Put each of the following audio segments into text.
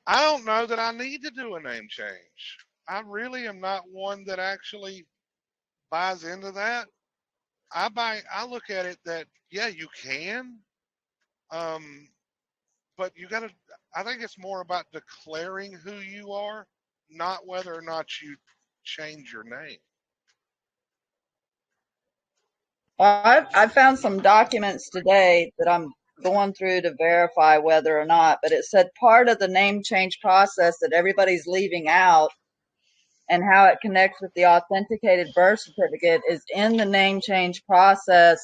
I don't know that I need to do a name change. I really am not one that actually buys into that. I look at it that yeah, you can, um, but you got to. I think it's more about declaring who you are, not whether or not you change your name. I found some documents today that I'm going through to verify whether or not, but it said part of the name change process that everybody's leaving out and how it connects with the authenticated birth certificate is in the name change process.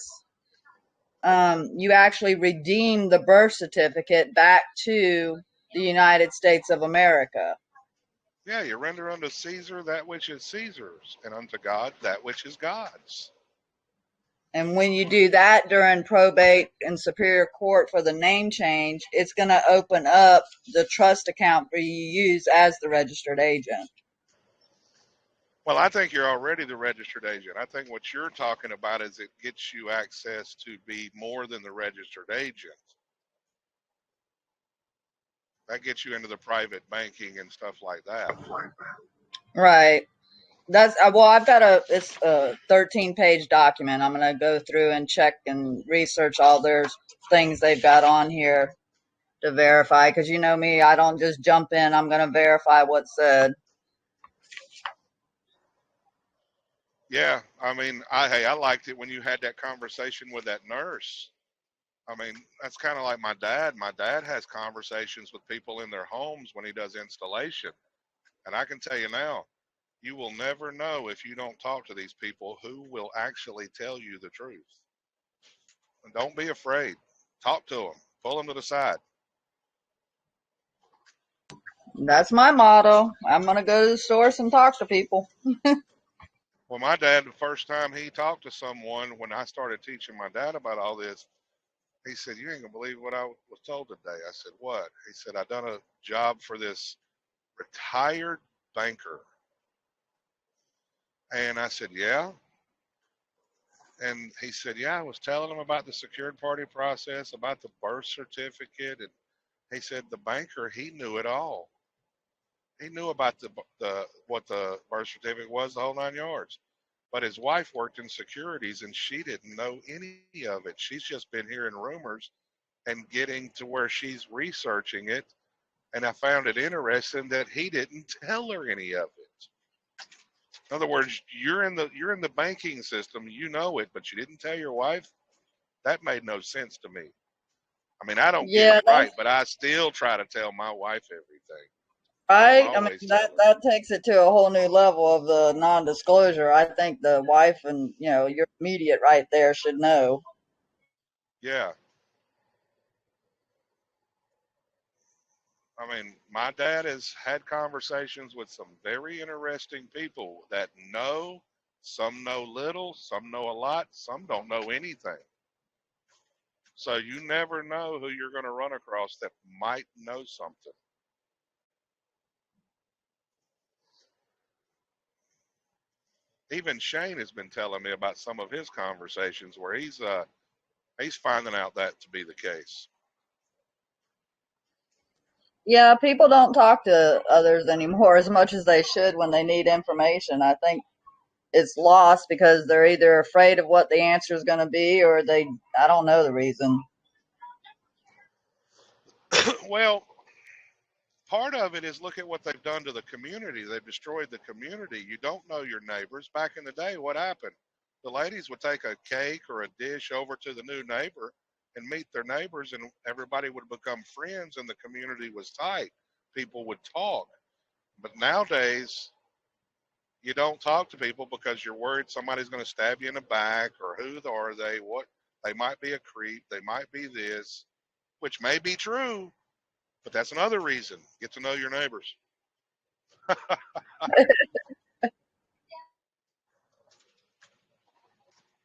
You actually redeem the birth certificate back to the United States of America. Yeah, you render unto Caesar that which is Caesar's, and unto God that which is God's. And when you do that during probate and superior court for the name change, it's going to open up the trust account for you to use as the registered agent. Well, I think you're already the registered agent. I think what you're talking about is it gets you access to be more than the registered agent. That gets you into the private banking and stuff like that. Right. That's well, I've got it's a 13-page document. I'm going to go through and check and research all their things they've got on here to verify, because you know me, I don't just jump in. I'm going to verify what's said. Yeah, I mean, hey, I liked it when you had that conversation with that nurse. I mean, that's kind of like my dad. My dad has conversations with people in their homes when he does installation. And I can tell you now, you will never know if you don't talk to these people who will actually tell you the truth. And don't be afraid. Talk to them. Pull them to the side. That's my motto. I'm going to go to the source and talk to people. Well, my dad, the first time he talked to someone, when I started teaching my dad about all this, he said, "You ain't gonna believe what I was told today." I said, "What?" He said, "I done a job for this retired banker." And I said, "Yeah." And he said, "Yeah, I was telling him about the secured party process, about the birth certificate." And he said, "The banker, he knew it all. He knew about the what the birth certificate was, the whole 9 yards. But his wife worked in securities and she didn't know any of it. She's just been hearing rumors and getting to where she's researching it. And I found it interesting that he didn't tell her any of it. In other words, you're in the banking system, you know it, but you didn't tell your wife. That made no sense to me. I mean, I don't get Yeah, it right, but I still try to tell my wife everything. I don't right. I mean, always that tell her. that takes it to a whole new level of the non-disclosure. I think the wife and your immediate right there should know. Yeah. I mean, my dad has had conversations with some very interesting people that know, some know little, some know a lot, some don't know anything. So you never know who you're going to run across that might know something. Even Shane has been telling me about some of his conversations where he's finding out that to be the case. Yeah, people don't talk to others anymore as much as they should when they need information. I think it's lost because they're either afraid of what the answer is going to be, or I don't know the reason. Well, part of it is look at what they've done to the community. They've destroyed the community. You don't know your neighbors. Back in the day, what happened? The ladies would take a cake or a dish over to the new neighbor and meet their neighbors, and everybody would become friends, and the community was tight. People would talk. But nowadays, you don't talk to people because you're worried somebody's going to stab you in the back, or who are they? What they might be a creep. They might be this, which may be true, but that's another reason. Get to know your neighbors.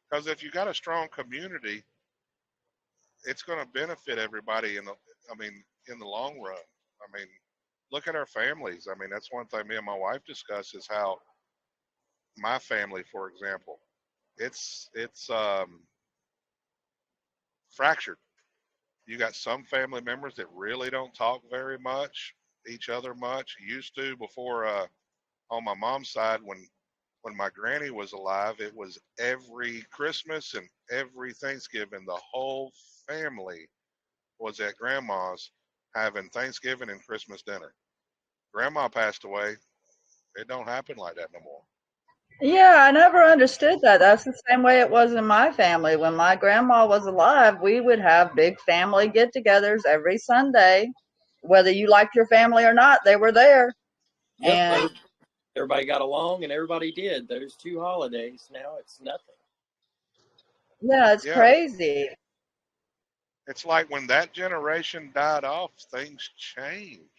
Because if you got a strong community, it's going to benefit everybody I mean, in the long run. I mean, look at our families. I mean, that's one thing me and my wife discuss is how my family, for example, it's fractured. You got some family members that really don't talk very much. each other much. Used to before on my mom's side when my granny was alive, it was every Christmas and every Thanksgiving, the whole family was at grandma's having Thanksgiving and Christmas dinner. Grandma passed away. It don't happen like that no more. Yeah, I never understood that. That's the same way it was in my family. When my grandma was alive, we would have big family get togethers every Sunday. Whether you liked your family or not, they were there. Yep, And everybody got along and everybody did. Those two holidays, now it's nothing. yeah, it's Yeah, crazy. it's like when that generation died off, things changed.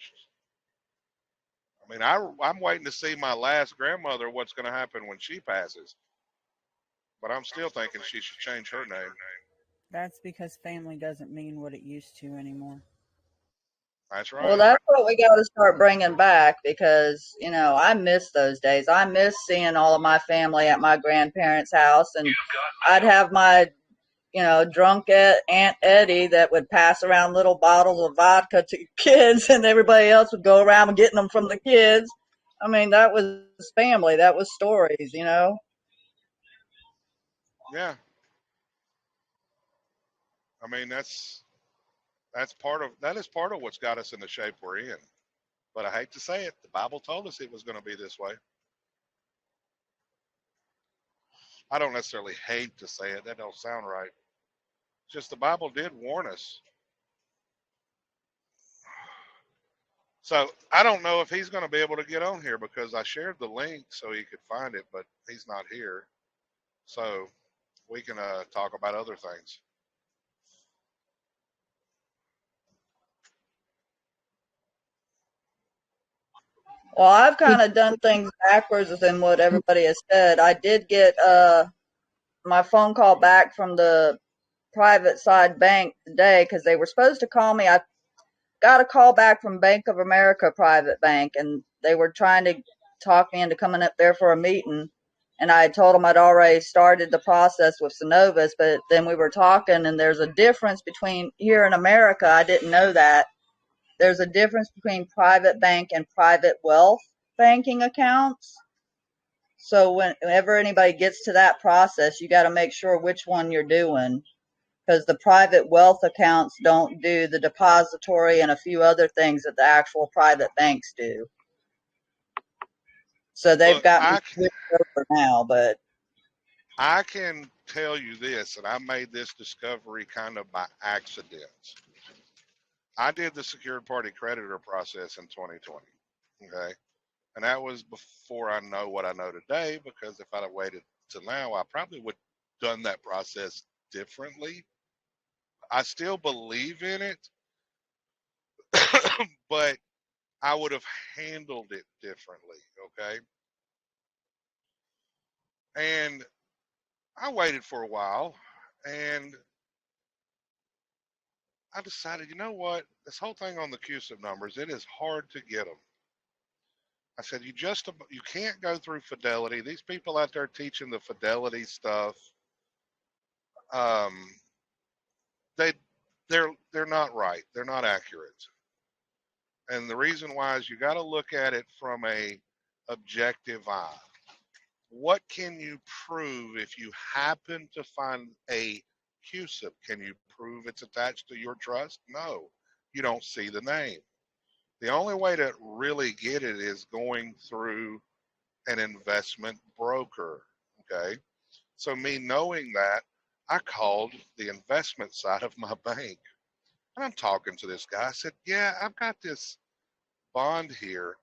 I mean, I'm waiting to see my last grandmother, what's going to happen when she passes. But I'm still thinking she should change her name. That's because family doesn't mean what it used to anymore. That's Well, right. that's what we got to start bringing back because, I miss those days. I miss seeing all of my family at my grandparents' house, and I'd have my, drunk Aunt Eddie that would pass around little bottles of vodka to kids, and everybody else would go around getting them from the kids. I mean, that was family. That was stories. Yeah. I mean, that is part of what's got us in the shape we're in. But I hate to say it, the Bible told us it was going to be this way. I don't necessarily hate to say it. That don't sound right. Just the Bible did warn us. So I don't know if he's going to be able to get on here because I shared the link so he could find it, but he's not here. So we can talk about other things. Well, I've kind of done things backwards than what everybody has said. I did get my phone call back from the private side bank today because they were supposed to call me. I got a call back from Bank of America private bank, and they were trying to talk me into coming up there for a meeting. And I told them I'd already started the process with Synovus, but then we were talking, and there's a difference between here in America. I didn't know that. There's a difference between private bank and private wealth banking accounts. So whenever anybody gets to that process, you got to make sure which one you're doing because the private wealth accounts don't do the depository and a few other things that the actual private banks do. So they've Look, got me switched over now, but I can tell you this, and I made this discovery kind of by accident. I did the secured party creditor process in 2020. Okay. And that was before I know what I know today, because if I'd have waited till now, I probably would have done that process differently. I still believe in it, but I would have handled it differently. Okay. And I waited for a while and I decided, you know what? This whole thing on the CUSIP numbers, it is hard to get them. I said, you can't go through Fidelity. These people out there teaching the Fidelity stuff, um, they they're not right. They're not accurate. And the reason why is you got to look at it from a objective eye. What can you prove if you happen to find a CUSIP? Can you prove it's attached to your trust? No, you don't see the name. The only way to really get it is going through an investment broker. Okay. So, me knowing that, I called the investment side of my bank and I'm talking to this guy. I said, yeah, I've got this bond here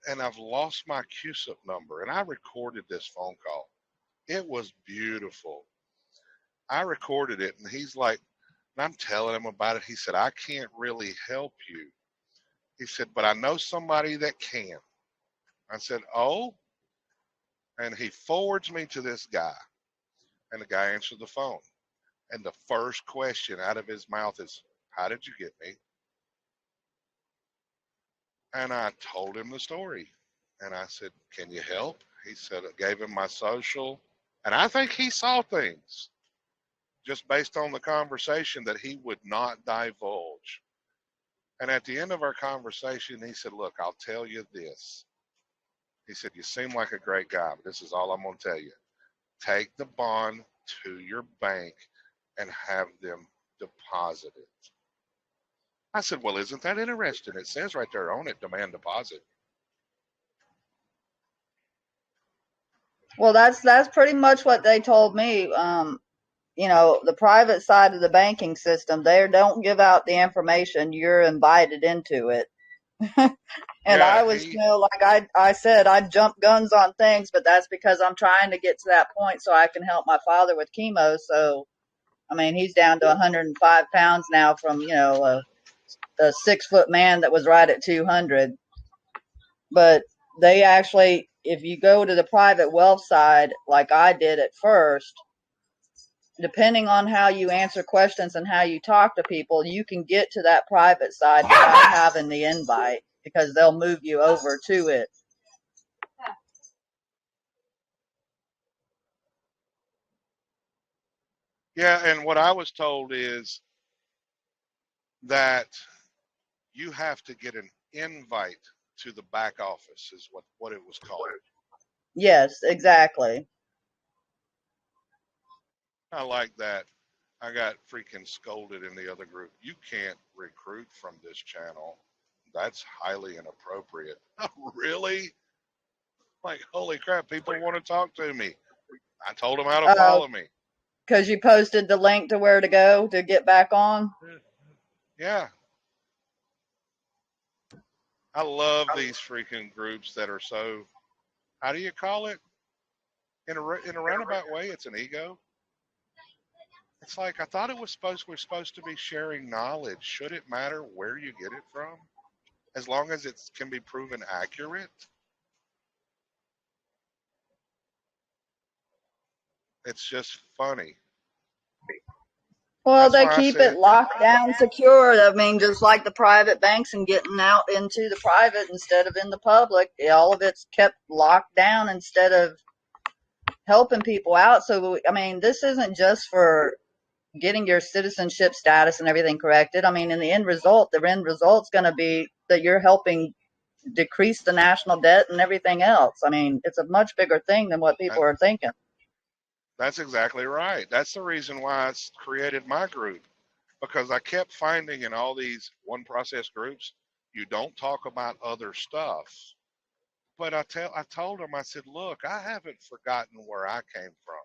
and I've lost my CUSIP number. And I recorded this phone call. It was beautiful. I recorded it and he's like, and I'm telling him about it. He said, I can't really help you. He said, but I know somebody that can. I said, oh, and he forwards me to this guy. And the guy answered the phone. And the first question out of his mouth is, how did you get me? And I told him the story. And I said, can you help? He said, I gave him my social. And I think he saw things just based on the conversation that he would not divulge. And at the end of our conversation, he said, look, I'll tell you this. He said, you seem like a great guy, but this is all I'm going to tell you. Take the bond to your bank and have them deposit it. I said, well, isn't that interesting? It says right there on it, demand deposit. Well, that's pretty much what they told me. You know, the private side of the banking system, they don't give out the information. You're invited into it. And Yeah, I was, you know, like I said, I jump guns on things, but that's because I'm trying to get to that point so I can help my father with chemo. So, I mean, he's down to 105 pounds now from, you know, a 6 foot man that was right at 200. But they actually, if you go to the private wealth side, like I did at first, depending on how you answer questions and how you talk to people, you can get to that private side without having the invite because they'll move you over to it. yeah, and what I was told is that you have to get an invite to the back office is what it was called. Yes, exactly. I like that. I got freaking scolded in the other group. You can't recruit from this channel. That's highly inappropriate. Really? Like, holy crap, people want to talk to me. I told them how to follow me. Because you posted the link to where to go to get back on. Yeah. I love these freaking groups that are so, how do you call it? In a roundabout way, it's an ego. It's like I thought we're supposed to be sharing knowledge. Should it matter where you get it from? As long as it can be proven accurate. It's just funny. Well, That's they why I keep it said, locked down secure. I mean, just like the private banks and getting out into the private instead of in the public. All of it's kept locked down instead of helping people out. So, I mean, this isn't just for getting your citizenship status and everything corrected. I mean, in the end result's going to be that you're helping decrease the national debt and everything else. I mean, it's a much bigger thing than what people are thinking. that's exactly right. That's the reason why I created my group. Because I kept finding in all these one process groups, you don't talk about other stuff. But I told them, I said, look, I haven't forgotten where I came from.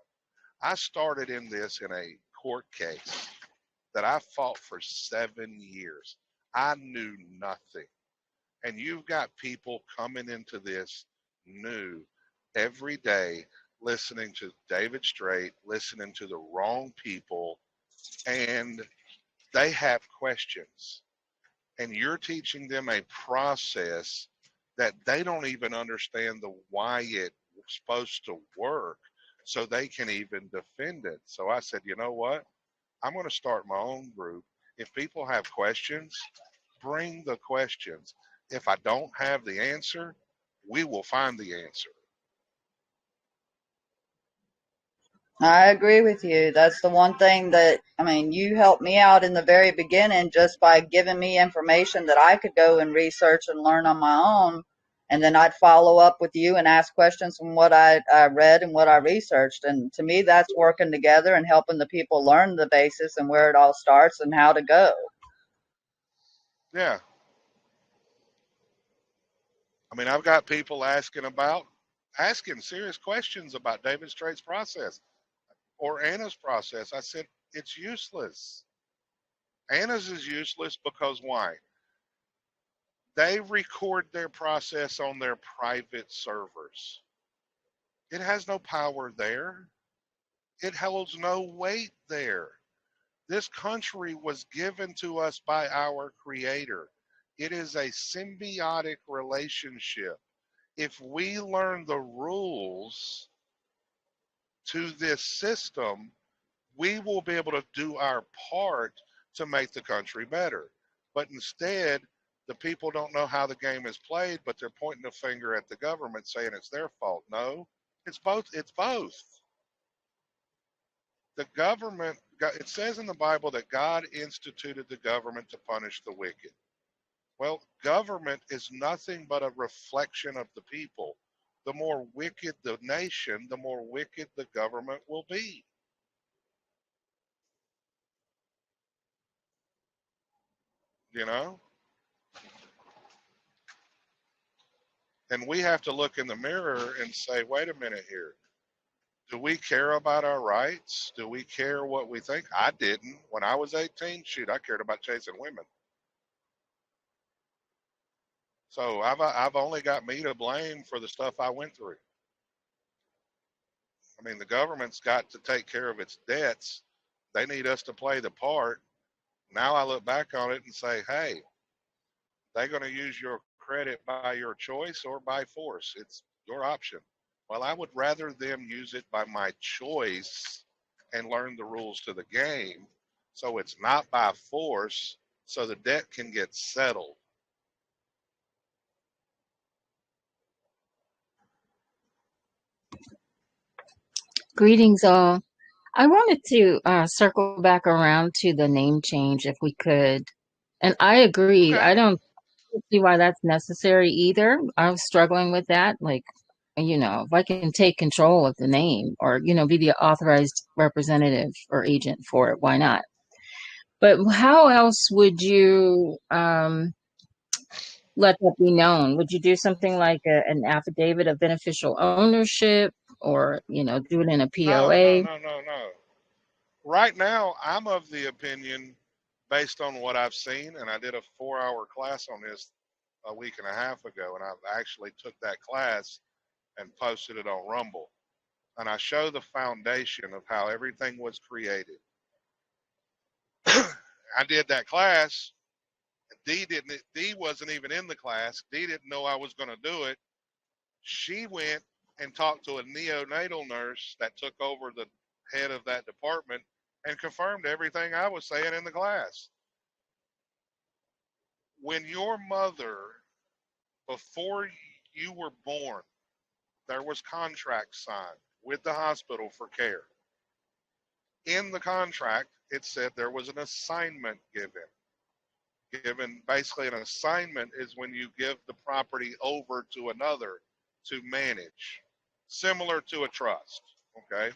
I started in this in a court case that I fought for 7 years. I knew nothing. And you've got people coming into this new every day, listening to David Straight, listening to the wrong people, and they have questions. And you're teaching them a process that they don't even understand the why it's supposed to work so they can even defend it. So I said, you know what? I'm going to start my own group. If people have questions, bring the questions. If I don't have the answer, we will find the answer. I agree with you. That's the one thing that, I mean, you helped me out in the very beginning just by giving me information that I could go and research and learn on my own. And then I'd follow up with you and ask questions from what I read and what I researched. And to me, that's working together and helping the people learn the basis and where it all starts and how to go. Yeah. I mean, I've got people asking serious questions about David Straight's process or Anna's process. I said, it's useless. Anna's is useless because why? They record their process on their private servers. It has no power there. It holds no weight there. This country was given to us by our Creator. It is a symbiotic relationship. If we learn the rules to this system, we will be able to do our part to make the country better. But instead, the people don't know how the game is played, but they're pointing a finger at the government saying it's their fault. No, it's both. It's both. The government, it says in the Bible that God instituted the government to punish the wicked. Well, government is nothing but a reflection of the people. The more wicked the nation, the more wicked the government will be. You know? And we have to look in the mirror and say, wait a minute here. Do we care about our rights? Do we care what we think? I didn't. When I was 18, shoot, I cared about chasing women. So I've only got me to blame for the stuff I went through. I mean, the government's got to take care of its debts. They need us to play the part. Now I look back on it and say, hey, they're going to use your credit by your choice or by force. It's your option. Well, I would rather them use it by my choice and learn the rules to the game so it's not by force so the debt can get settled. Greetings, all. I wanted to circle back around to the name change if we could. And I agree. Okay. I don't see why that's necessary either. I was struggling with that. Like, if I can take control of the name or, be the authorized representative or agent for it, why not? But how else would you let that be known? Would you do something like an affidavit of beneficial ownership or, do it in a No, no, POA? no, no, no. Right now, I'm of the opinion, based on what I've seen, and I did a 4-hour class on this a week and a half ago, and I actually took that class and posted it on Rumble. And I show the foundation of how everything was created. I did that class. Dee wasn't even in the class. Dee didn't know I was going to do it. She went and talked to a neonatal nurse that took over the head of that department and confirmed everything I was saying in the class. When your mother, before you were born, there was contracts signed with the hospital for care. In the contract, it said there was an assignment given. Basically, an assignment is when you give the property over to another to manage, similar to a trust. Okay.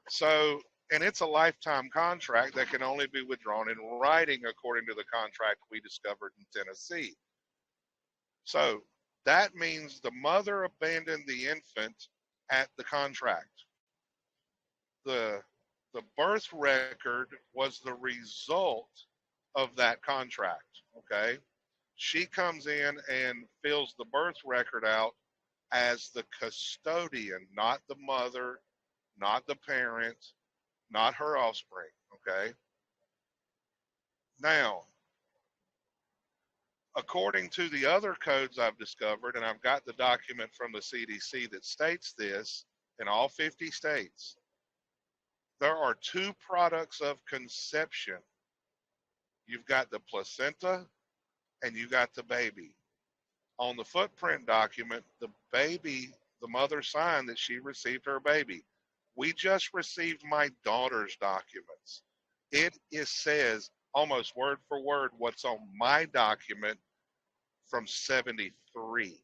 So, and it's a lifetime contract that can only be withdrawn in writing according to the contract we discovered in Tennessee. So that means the mother abandoned the infant at the contract. The birth record was the result of that contract. Okay. She comes in and fills the birth record out as the custodian, not the mother, not the parent, not her offspring. Okay. Now, according to the other codes I've discovered, and I've got the document from the CDC that states this in all 50 states, there are two products of conception. You've got the placenta and you got the baby. On the footprint document, the baby, the mother signed that she received her baby. We just received my daughter's documents. It says almost word for word what's on my document from 73.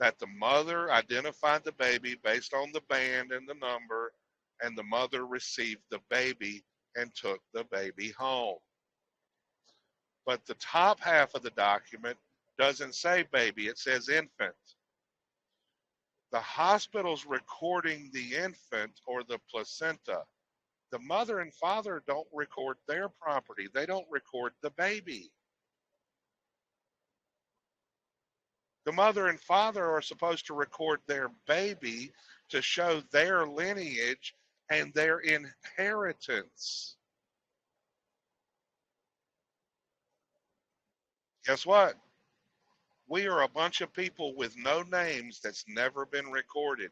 That the mother identified the baby based on the band and the number, and the mother received the baby and took the baby home. But the top half of the document doesn't say baby, it says infant. The hospital's recording the infant or the placenta. The mother and father don't record their property. They don't record the baby. The mother and father are supposed to record their baby to show their lineage and their inheritance. Guess what? We are a bunch of people with no names that's never been recorded.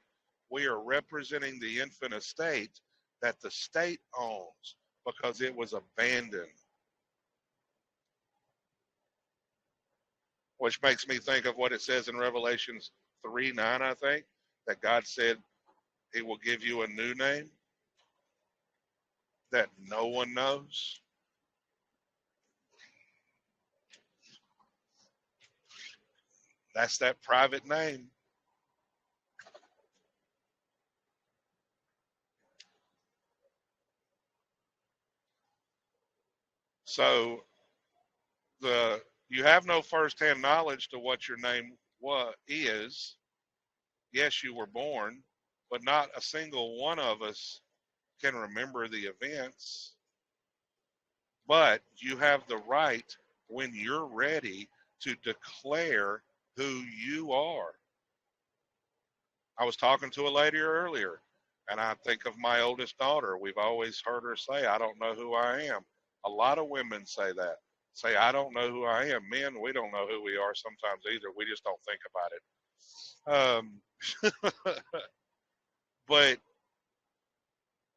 We are representing the infant estate that the state owns because it was abandoned. Which makes me think of what it says in Revelations 3:9, I think, that God said he will give you a new name that no one knows. That's that private name. So you have no firsthand knowledge to what your name is. Yes, you were born, but not a single one of us can remember the events. But you have the right, when you're ready, to declare who you are. I was talking to a lady earlier, and I think of my oldest daughter. We've always heard her say, I don't know who I am. A lot of women say that. Say, I don't know who I am. Men, we don't know who we are sometimes either. We just don't think about it. But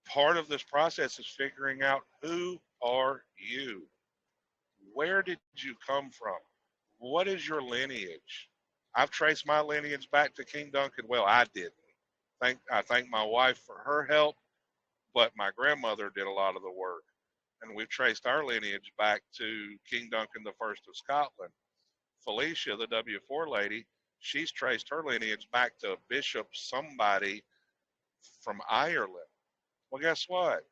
part of this process is figuring out, who are you? Where did you come from? What is your lineage? I've traced my lineage back to King Duncan. Well, I didn't. I thank my wife for her help, but my grandmother did a lot of the work. And we've traced our lineage back to King Duncan the First of Scotland. Felicia, the W4 lady, she's traced her lineage back to Bishop somebody from Ireland. Well, guess what?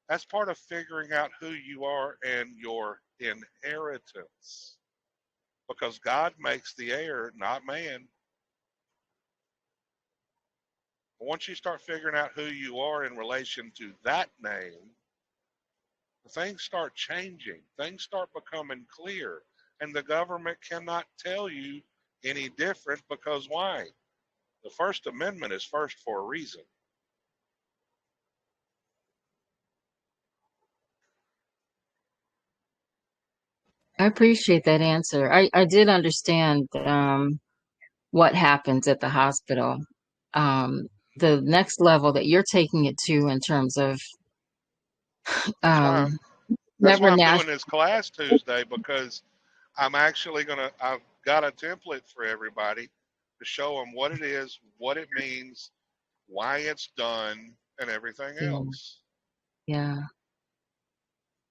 That's part of figuring out who you are and your inheritance. Because God makes the heir, not man. Once you start figuring out who you are in relation to that name, things start changing. Things start becoming clear. And the government cannot tell you any different, because why? The First Amendment is first for a reason. I appreciate that answer. I did understand what happens at the hospital. The next level that you're taking it to in terms of That's right. um, That's why never I'm national. doing this class Tuesday, because I've got a template for everybody to show them what it is, what it means, why it's done, and everything Yeah, else. yeah,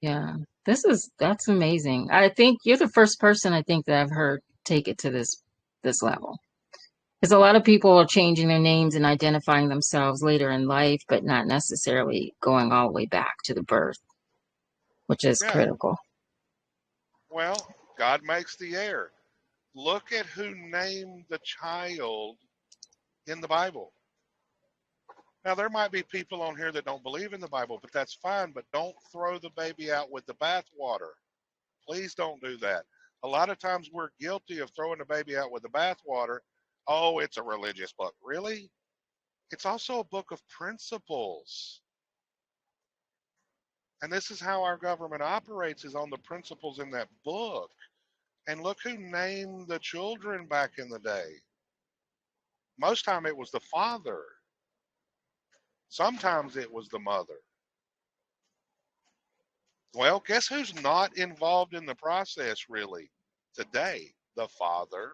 yeah. That's amazing. I think you're the first person I think that I've heard take it to this level. Because a lot of people are changing their names and identifying themselves later in life, but not necessarily going all the way back to the birth, which is Yeah. critical. Well, God makes the heir. Look at who named the child in the Bible. Now, there might be people on here that don't believe in the Bible, but that's fine. But don't throw the baby out with the bathwater. Please don't do that. A lot of times we're guilty of throwing the baby out with the bathwater. Oh, it's a religious book. Really? It's also a book of principles. And this is how our government operates, is on the principles in that book. And look who named the children back in the day. Most time it was the father. Sometimes it was the mother. Well, guess who's not involved in the process really today? The father.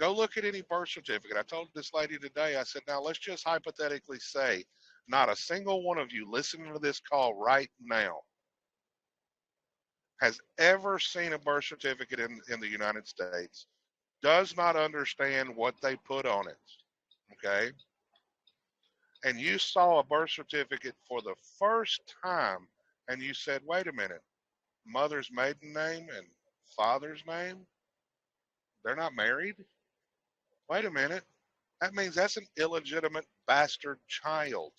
Go look at any birth certificate. I told this lady today, I said, now let's just hypothetically say not a single one of you listening to this call right now has ever seen a birth certificate in the United States, does not understand what they put on it. Okay? And you saw a birth certificate for the first time and you said, wait a minute, mother's maiden name and father's name, they're not married? Wait a minute. That means that's an illegitimate bastard child.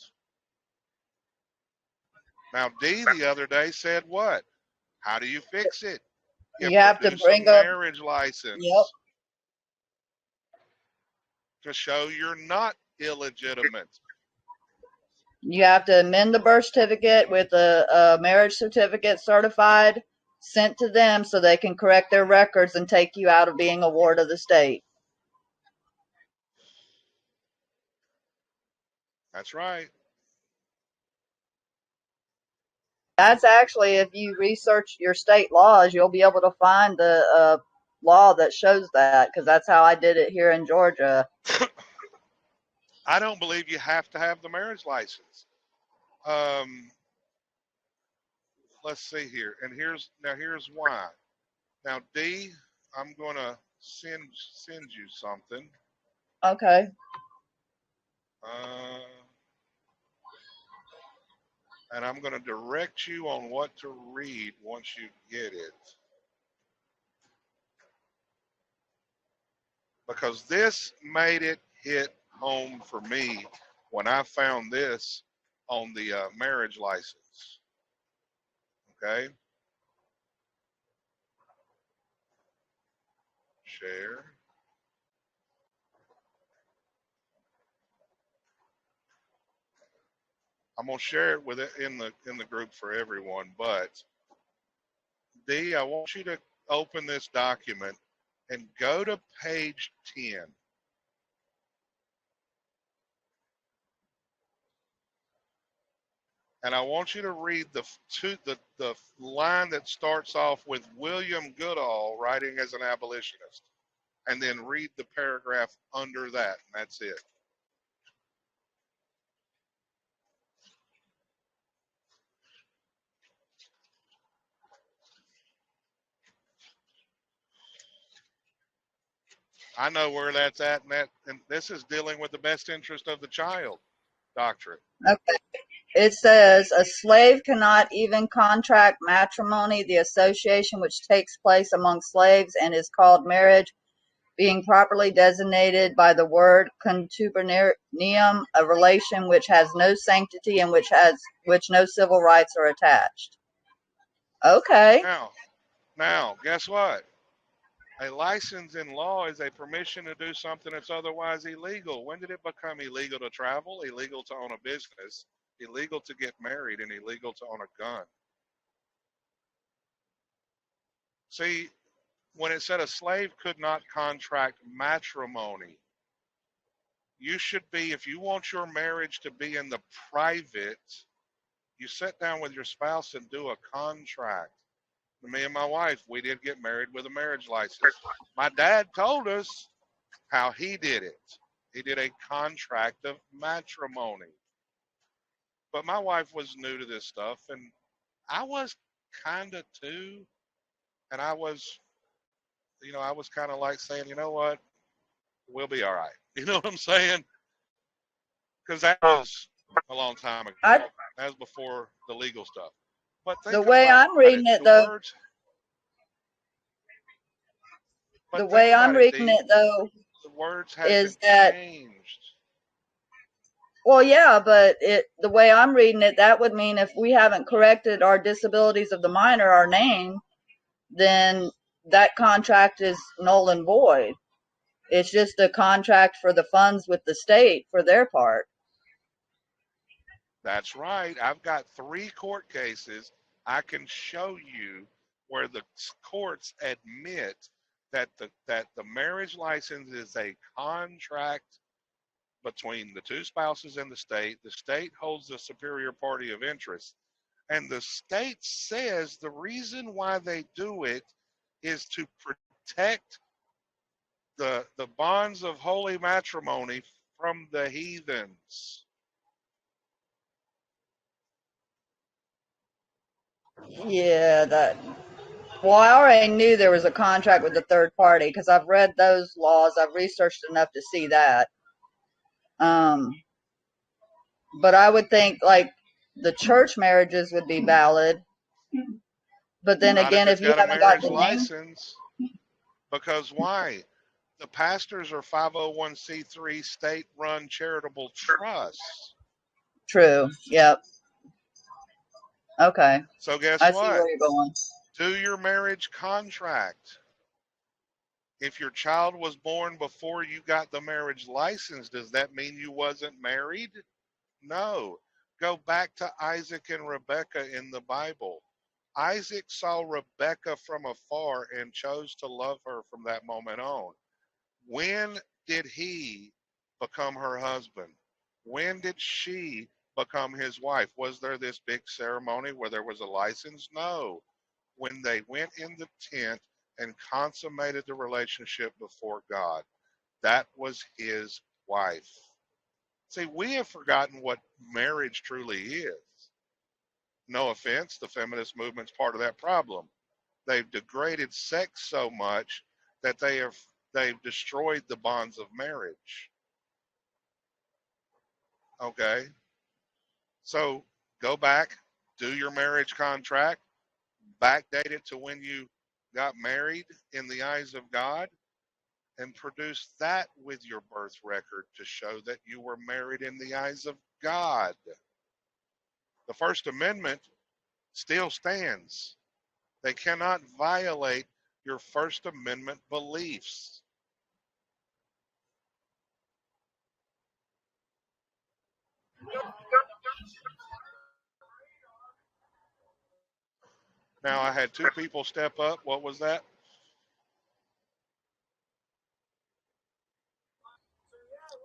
Now, Dee the other day said what? How do you fix it? You You have to produce a bring up, marriage yep. license to show you're not illegitimate. You have to amend the birth certificate with a marriage certificate certified, sent to them so they can correct their records and take you out of being a ward of the state. That's right. That's actually, if you research your state laws, you'll be able to find the law that shows that, because that's how I did it here in Georgia. I don't believe you have to have the marriage license. Let's see here. And here's why. Now, D, I'm going to send you something. Okay. And I'm going to direct you on what to read once you get it. Because this made it hit home for me when I found this on the marriage license. Okay? Share. I'm gonna share it with it in the group for everyone, but D, I want you to open this document and go to page 10. And I want you to read the line that starts off with William Goodall writing as an abolitionist, and then read the paragraph under that, and that's it. I know where that's at, and this is dealing with the best interest of the child doctrine. Okay. It says a slave cannot even contract matrimony, the association which takes place among slaves and is called marriage, being properly designated by the word contubernium, a relation which has no sanctity and which no civil rights are attached. Okay. Now, guess what? A license in law is a permission to do something that's otherwise illegal. When did it become illegal to travel, illegal to own a business, illegal to get married, and illegal to own a gun? See, when it said a slave could not contract matrimony, you should be, if you want your marriage to be in the private, you sit down with your spouse and do a contract. Me and my wife, we did get married with a marriage license. My dad told us how he did it. He did a contract of matrimony. But my wife was new to this stuff, and I was kind of too. And I was kind of like saying, you know what, we'll be all right. You know what I'm saying? Because that was a long time ago. That was before the legal stuff. But the way I'm reading it, though, the way I'm reading it, though, the words haven't changed. Well, yeah, but the way I'm reading it, that would mean if we haven't corrected our disabilities of the minor, our name, then that contract is null and void. It's just a contract for the funds with the state for their part. That's right. I've got 3 court cases I can show you where the courts admit that the marriage license is a contract between the 2 spouses and the state. The state holds the superior party of interest. And the state says the reason why they do it is to protect the bonds of holy matrimony from the heathens. Yeah, well, I already knew there was a contract with the third party because I've read those laws. I've researched enough to see that. But I would think like the church marriages would be valid. But then again, if you haven't got the license, because why? The pastors are 501c3 state-run charitable trusts. True. Yep. Okay. So guess what? I see where you're going. Do your marriage contract. If your child was born before you got the marriage license, does that mean you wasn't married? No. Go back to Isaac and Rebekah in the Bible. Isaac saw Rebekah from afar and chose to love her from that moment on. When did he become her husband? When did she become his wife? Was there this big ceremony where there was a license? No. When they went in the tent and consummated the relationship before God, that was his wife. See, we have forgotten what marriage truly is. No offense, the feminist movement's part of that problem. They've degraded sex so much that they have they've destroyed the bonds of marriage. Okay? So go back, do your marriage contract, backdate it to when you got married in the eyes of God, and produce that with your birth record to show that you were married in the eyes of God. The First Amendment still stands. They cannot violate your First Amendment beliefs. Now, I had two people step up. What was that?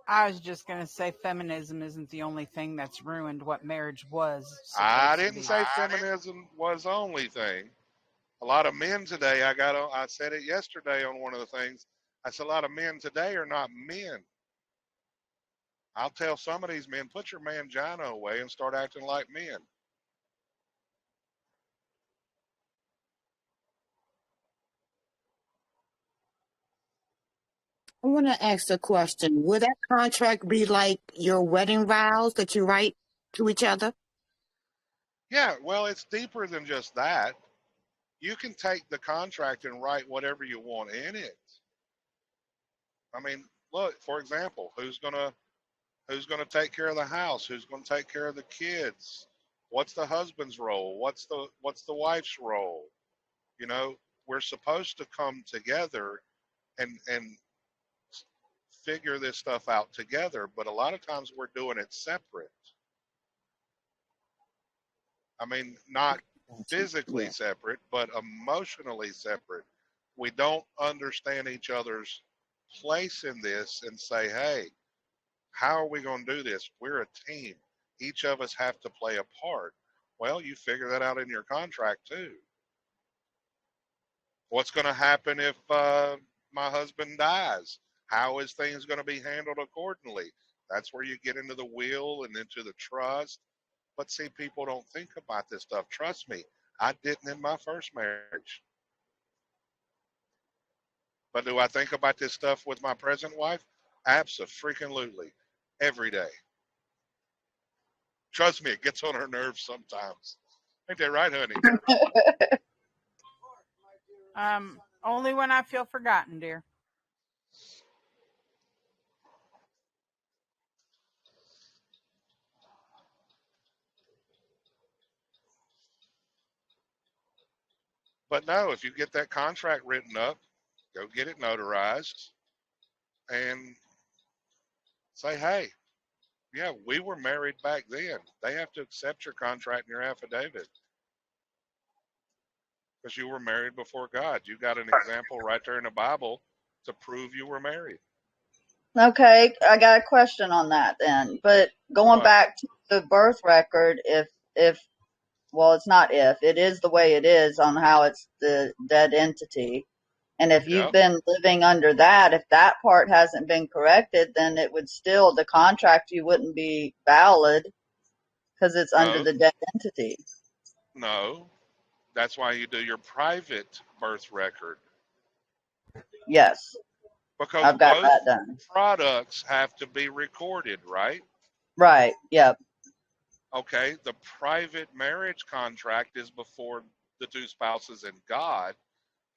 I was just going to say feminism isn't the only thing that's ruined what marriage was I supposed to didn't be. say feminism was the only thing. A lot of men today, I said it yesterday on one of the things. I said a lot of men today are not men. I'll tell some of these men, put your mangina away and start acting like men. I want to ask a question. Will that contract be like your wedding vows that you write to each other? Yeah, well, it's deeper than just that. You can take the contract and write whatever you want in it. I mean, look, for example, who's gonna take care of the house? Who's gonna take care of the kids? What's the husband's role? What's the wife's role? You know, we're supposed to come together and figure this stuff out together, but a lot of times we're doing it separate. I mean, not physically Yeah. separate, but emotionally separate. We don't understand each other's place in this and say, hey, how are we going to do this? We're a team. Each of us have to play a part. Well, you figure that out in your contract too. What's going to happen if my husband dies? How is things going to be handled accordingly? That's where you get into the will and into the trust. But see, people don't think about this stuff. Trust me, I didn't in my first marriage. But do I think about this stuff with my present wife? Absolutely. Every day. Trust me, it gets on her nerves sometimes. Ain't that right, honey? Only when I feel forgotten, dear. But no, if you get that contract written up, go get it notarized and say, hey, yeah, we were married back then. They have to accept your contract and your affidavit because you were married before God. You got an example right there in the Bible to prove you were married. Okay, I got a question on that then. But going What? back to the birth record, if well, it's not if, it is the way it is on how it's the dead entity. And if you've Yeah. been living under that, if that part hasn't been corrected, then it would still, the contract you wouldn't be valid because it's under No, the dead entity. no. That's why you do your private birth record Yes, because I've got both that done. products have to be recorded, right? Right, yep. Okay, the private marriage contract is before the two spouses and God.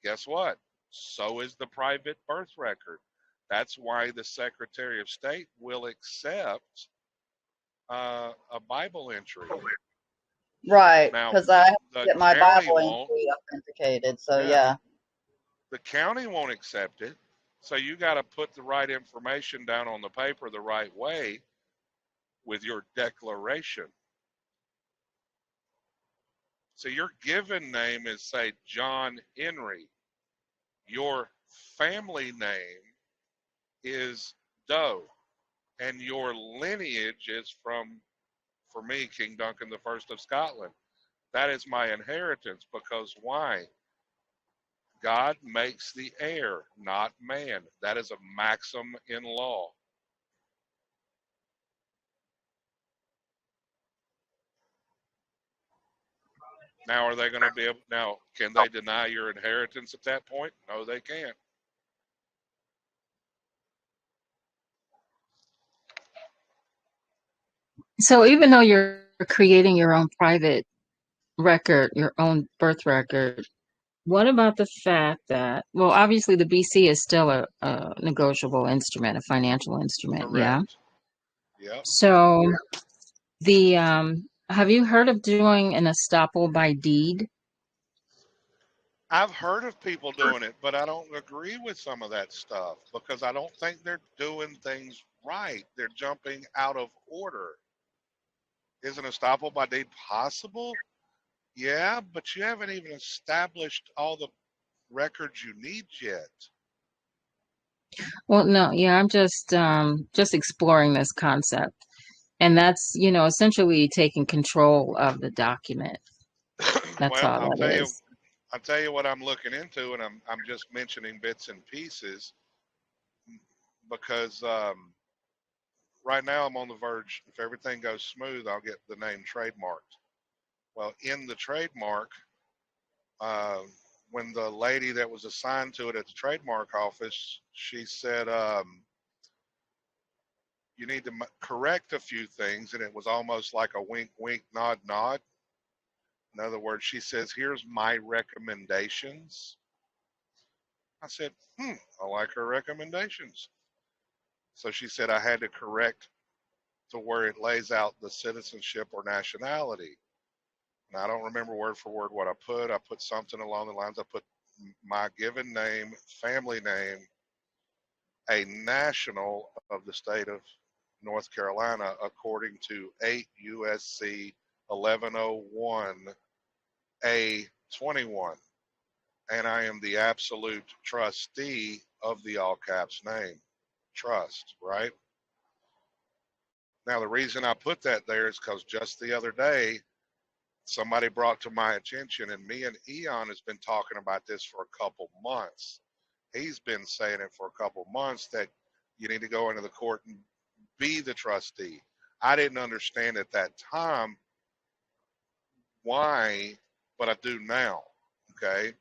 Guess what? So is the private birth record. That's why the Secretary of State will accept a Bible entry. Right, Now, because I have to the get my county Bible won't. entry authenticated, so Yeah, yeah. the county won't accept it. So you got to put the right information down on the paper the right way with your declaration. So your given name is, say, John Henry. Your family name is Doe, and your lineage is from, for me, King Duncan the First of Scotland. That is my inheritance because why? God makes the heir, not man. That is a maxim in law. Now, are they going to be able? Now, can they deny your inheritance at that point? No, they can't. So even though you're creating your own private record, your own birth record, what about the fact that, well, obviously the BC is still a negotiable instrument, a financial instrument, yeah? Correct. Yep. So the have you heard of doing an estoppel by deed? I've heard of people doing it, but I don't agree with some of that stuff because I don't think they're doing things right. They're jumping out of order. Is an estoppel by deed possible? Yeah, but you haven't even established all the records you need yet. Well, no, yeah, I'm just exploring this concept. And that's, essentially taking control of the document. That's Well, all that is. I'll tell you what I'm looking into, and I'm just mentioning bits and pieces because right now I'm on the verge. If everything goes smooth, I'll get the name trademarked. Well, in the trademark, uh, when the lady that was assigned to it at the trademark office, she said, you need to correct a few things, and it was almost like a wink, wink, nod, nod. In other words, she says, here's my recommendations. I said, I like her recommendations. So she said I had to correct to where it lays out the citizenship or nationality. And I don't remember word for word what I put. I put something along the lines. I put my given name, family name, a national of the state of North Carolina, according to 8 USC 1101 A21. And I am the absolute trustee of the all caps name, trust, right? Now, the reason I put that there is because just the other day, somebody brought to my attention, and me and Eon has been talking about this for a couple months. He's been saying it for a couple months that you need to go into the court and be the trustee. I didn't understand at that time why, but I do now. Okay.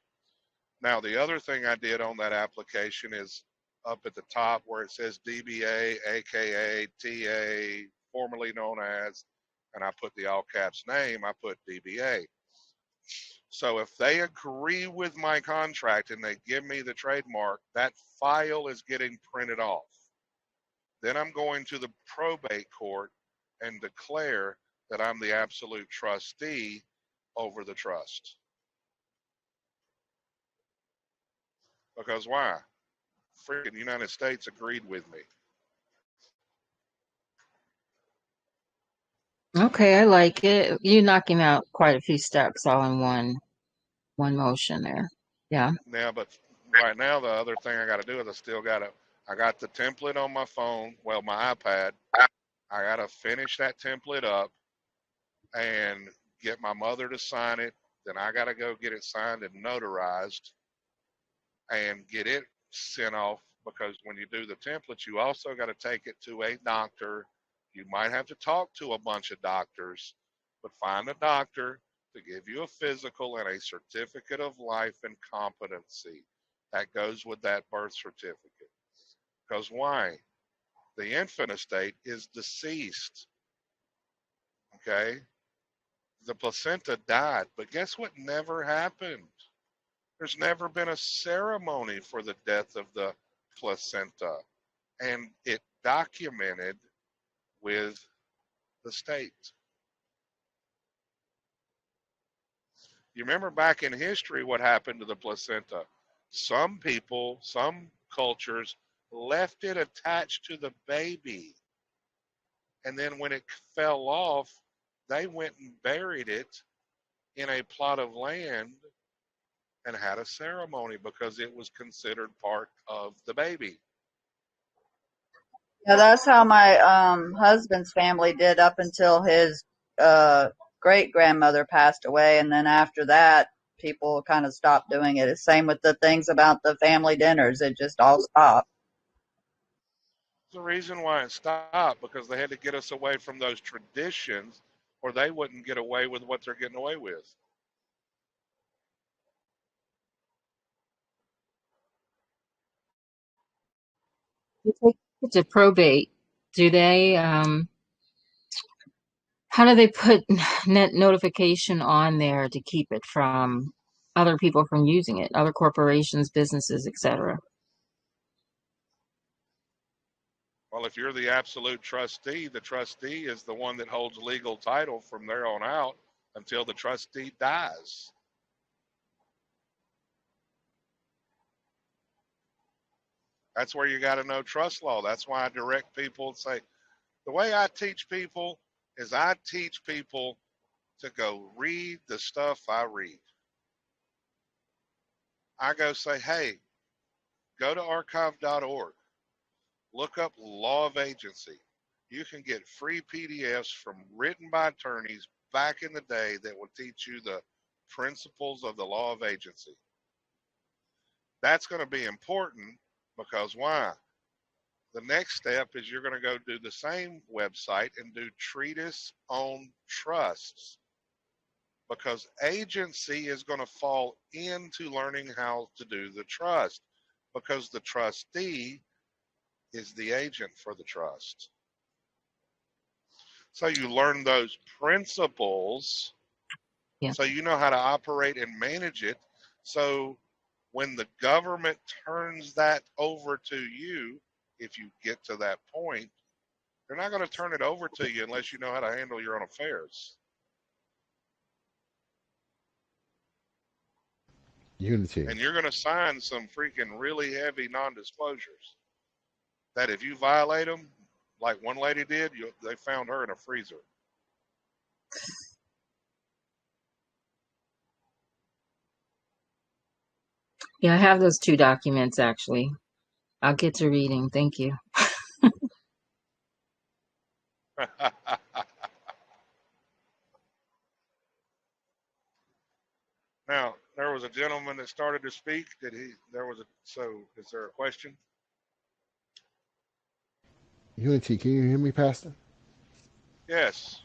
Now, the other thing I did on that application is up at the top where it says DBA, AKA, TA, formerly known as, and I put the all caps name, I put DBA. So if they agree with my contract and they give me the trademark, that file is getting printed off. Then I'm going to the probate court and declare that I'm the absolute trustee over the trust. Because why? Freaking United States agreed with me. Okay, I like it. You're knocking out quite a few steps all in one motion there. Yeah. Now, but right now the other thing I got to do is I got the template on my phone, well, my iPad. I got to finish that template up and get my mother to sign it. Then I got to go get it signed and notarized and get it sent off, because when you do the templates, you also got to take it to a doctor. You might have to talk to a bunch of doctors, but find a doctor to give you a physical and a certificate of life and competency. That goes with that birth certificate. Because why? The infant estate is deceased. Okay? The placenta died, but guess what never happened? There's never been a ceremony for the death of the placenta, and it documented with the state. You remember back in history what happened to the placenta? Some people, some cultures left it attached to the baby, and then when it fell off, they went and buried it in a plot of land and had a ceremony because it was considered part of the baby. Yeah, that's how my husband's family did up until his uh great grandmother passed away, and then after that people kind of stopped doing it. It's same with the things about the family dinners. It just all stopped. The reason why it stopped because they had to get us away from those traditions, or they wouldn't get away with what they're getting away with. You take it to probate. Do they How do they put net notification on there to keep it from other people from using it, other corporations, businesses, etc.? Well, if you're the absolute trustee, the trustee is the one that holds legal title from there on out until the trustee dies. That's where you got to know trust law. That's why I direct people and say, the way I teach people is I teach people to go read the stuff I read. I go say, hey, go to archive.org, look up law of agency. You can get free PDFs from written by attorneys back in the day that will teach you the principles of the law of agency. That's going to be important because why? The next step is you're going to go do the same website and do treatise on trusts, because agency is going to fall into learning how to do the trust, because the trustee is the agent for the trust. So you learn those principles, Yeah. so you know how to operate and manage it. So when the government turns that over to you, if you get to that point, they're not going to turn it over to you unless you know how to handle your own affairs. Unity. And you're going to sign some freaking really heavy non-disclosures that if you violate them, like one lady did, they found her in a freezer. Yeah, I have those 2 documents actually. I'll get to reading. Thank you. Now, there was a gentleman that started to speak. So is there a question? Unity, can you hear me, Pastor? Yes.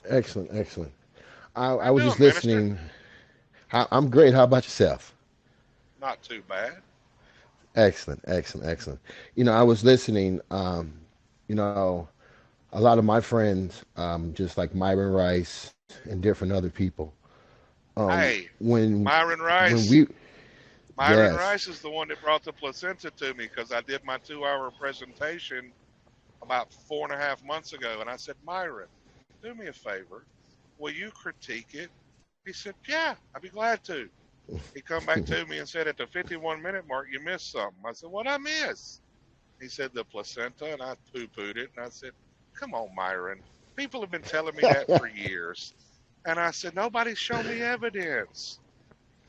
Excellent, excellent. How I you was doing, just minister? listening. I'm great. How about yourself? Not too bad. Excellent, excellent, excellent. I was listening. You know, a lot of my friends, just like Myron Rice and different other people, Hey, when Myron when Rice. we Myron yes, Rice is the one that brought the placenta to me because I did my 2-hour presentation about 4.5 months ago. And I said, Myron, do me a favor. Will you critique it? He said, yeah, I'd be glad to. He come back to me and said, at the 51-minute mark, you missed something. I said, what'd I miss? He said, the placenta, and I poo-pooed it. And I said, come on, Myron. People have been telling me that for years. And I said, nobody's shown me evidence.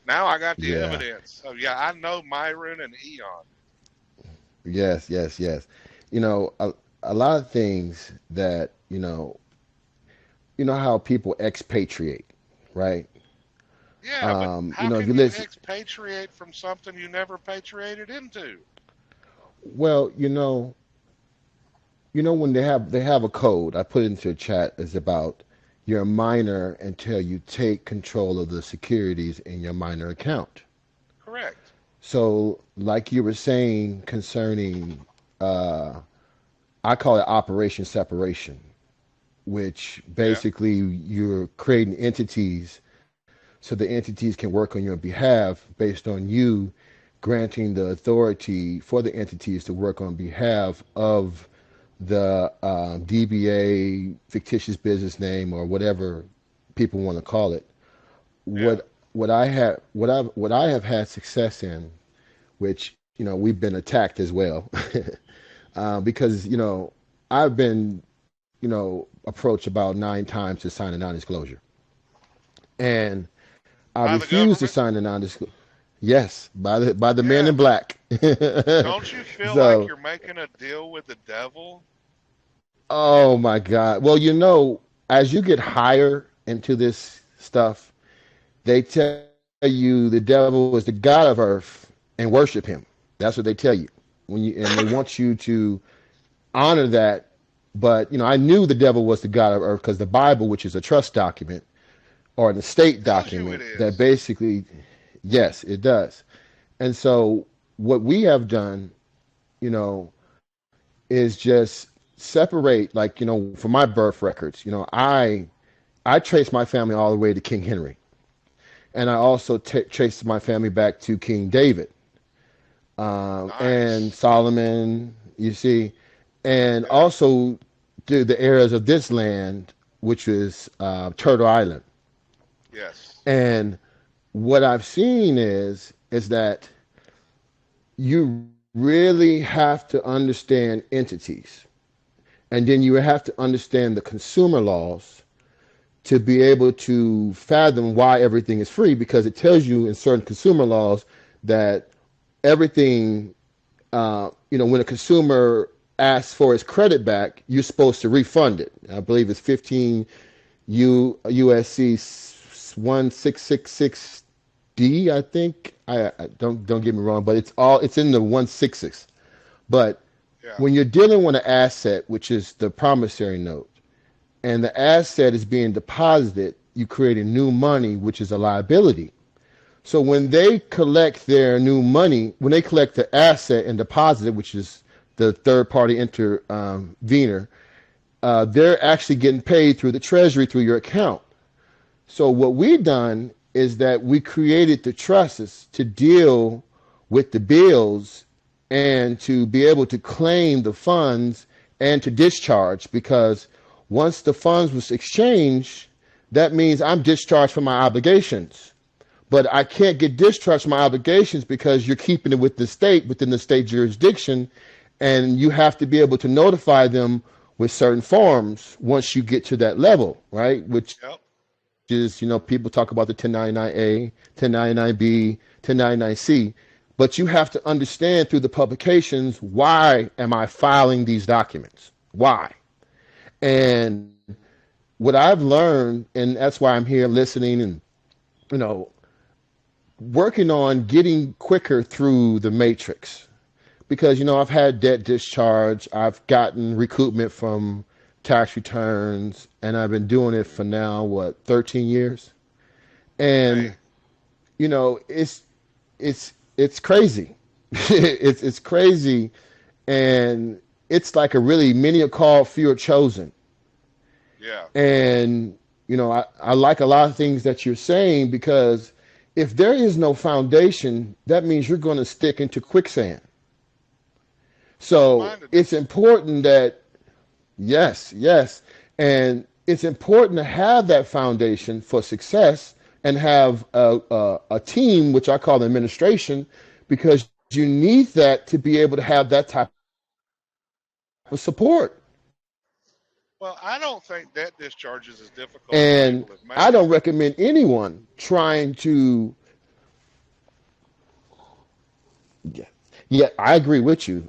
Now I got the yeah, evidence. So, yeah, I know Myron and Eon. yes, yes, yes. A lot of things that how people expatriate, right? Yeah, but how If can you you listen, expatriate from something you never patriated into? well, when they have a code, I put it into a chat, is about you're a minor until you take control of the securities in your minor account. Correct. So, like you were saying concerning, uh, I call it Operation Separation, which Yeah. basically you're creating entities so the entities can work on your behalf based on you granting the authority for the entities to work on behalf of the DBA, fictitious business name, or whatever people want to call it. Yeah. What I have had success in, which we've been attacked as well, because I've been approached about 9 times to sign a non-disclosure, and I By the refused to government? sign a non-disclosure. Yes, by the man Yeah, in but black. don't you feel like So, you're making a deal with the devil? oh my God. Well, as you get higher into this stuff, they tell you the devil is the god of earth and worship him. That's what they tell you and they want you to honor that. But I knew the devil was the god of earth because the Bible, which is a trust document or an estate Tells you it document, that is. basically, yes, it does. And so what we have done, you know, is just separate, like, for my birth records, I trace my family all the way to King Henry, and I also trace my family back to King David, and Nice. Solomon. You see, and Yeah. also to the areas of this land, which is Turtle Island. Yes. And what I've seen is that you really have to understand entities, and then you have to understand the consumer laws to be able to fathom why everything is free, because it tells you in certain consumer laws that everything, when a consumer asks for his credit back, you're supposed to refund it. I believe it's 15 USC 1666D. I think. I don't get me wrong, but it's in the 166. But Yeah. when you're dealing with an asset, which is the promissory note, and the asset is being deposited, you create a new money, which is a liability. So when they collect their new money, when they collect the asset and deposit it, which is the third party intervener, they're actually getting paid through the treasury through your account. So what we've done is that we created the trusts to deal with the bills and to be able to claim the funds and to discharge, because once the funds was exchanged, that means I'm discharged from my obligations. But I can't get discharged from my obligations because you're keeping it with the state, within the state jurisdiction, and you have to be able to notify them with certain forms once you get to that level, right? Which Yep. is, people talk about the 1099A, 1099B, 1099C, but you have to understand through the publications, why am I filing these documents? Why? And what I've learned, and that's why I'm here listening and, you know, working on getting quicker through the matrix, because, I've had debt discharge, I've gotten recoupment from tax returns, and I've been doing it for now, 13 years. And, Hey, it's crazy. It's crazy. And it's like a really many are called, few are chosen. yeah. And, I like a lot of things that you're saying, because if there is no foundation, that means you're going to stick into quicksand. Double So it's mindedness. important that, yes, yes. And it's important to have that foundation for success, and have a team, which I call administration, because you need that to be able to have that type of support. Well, I don't think debt discharge is as difficult as And people have I made it. don't recommend anyone trying to, yeah, yeah, I agree with you.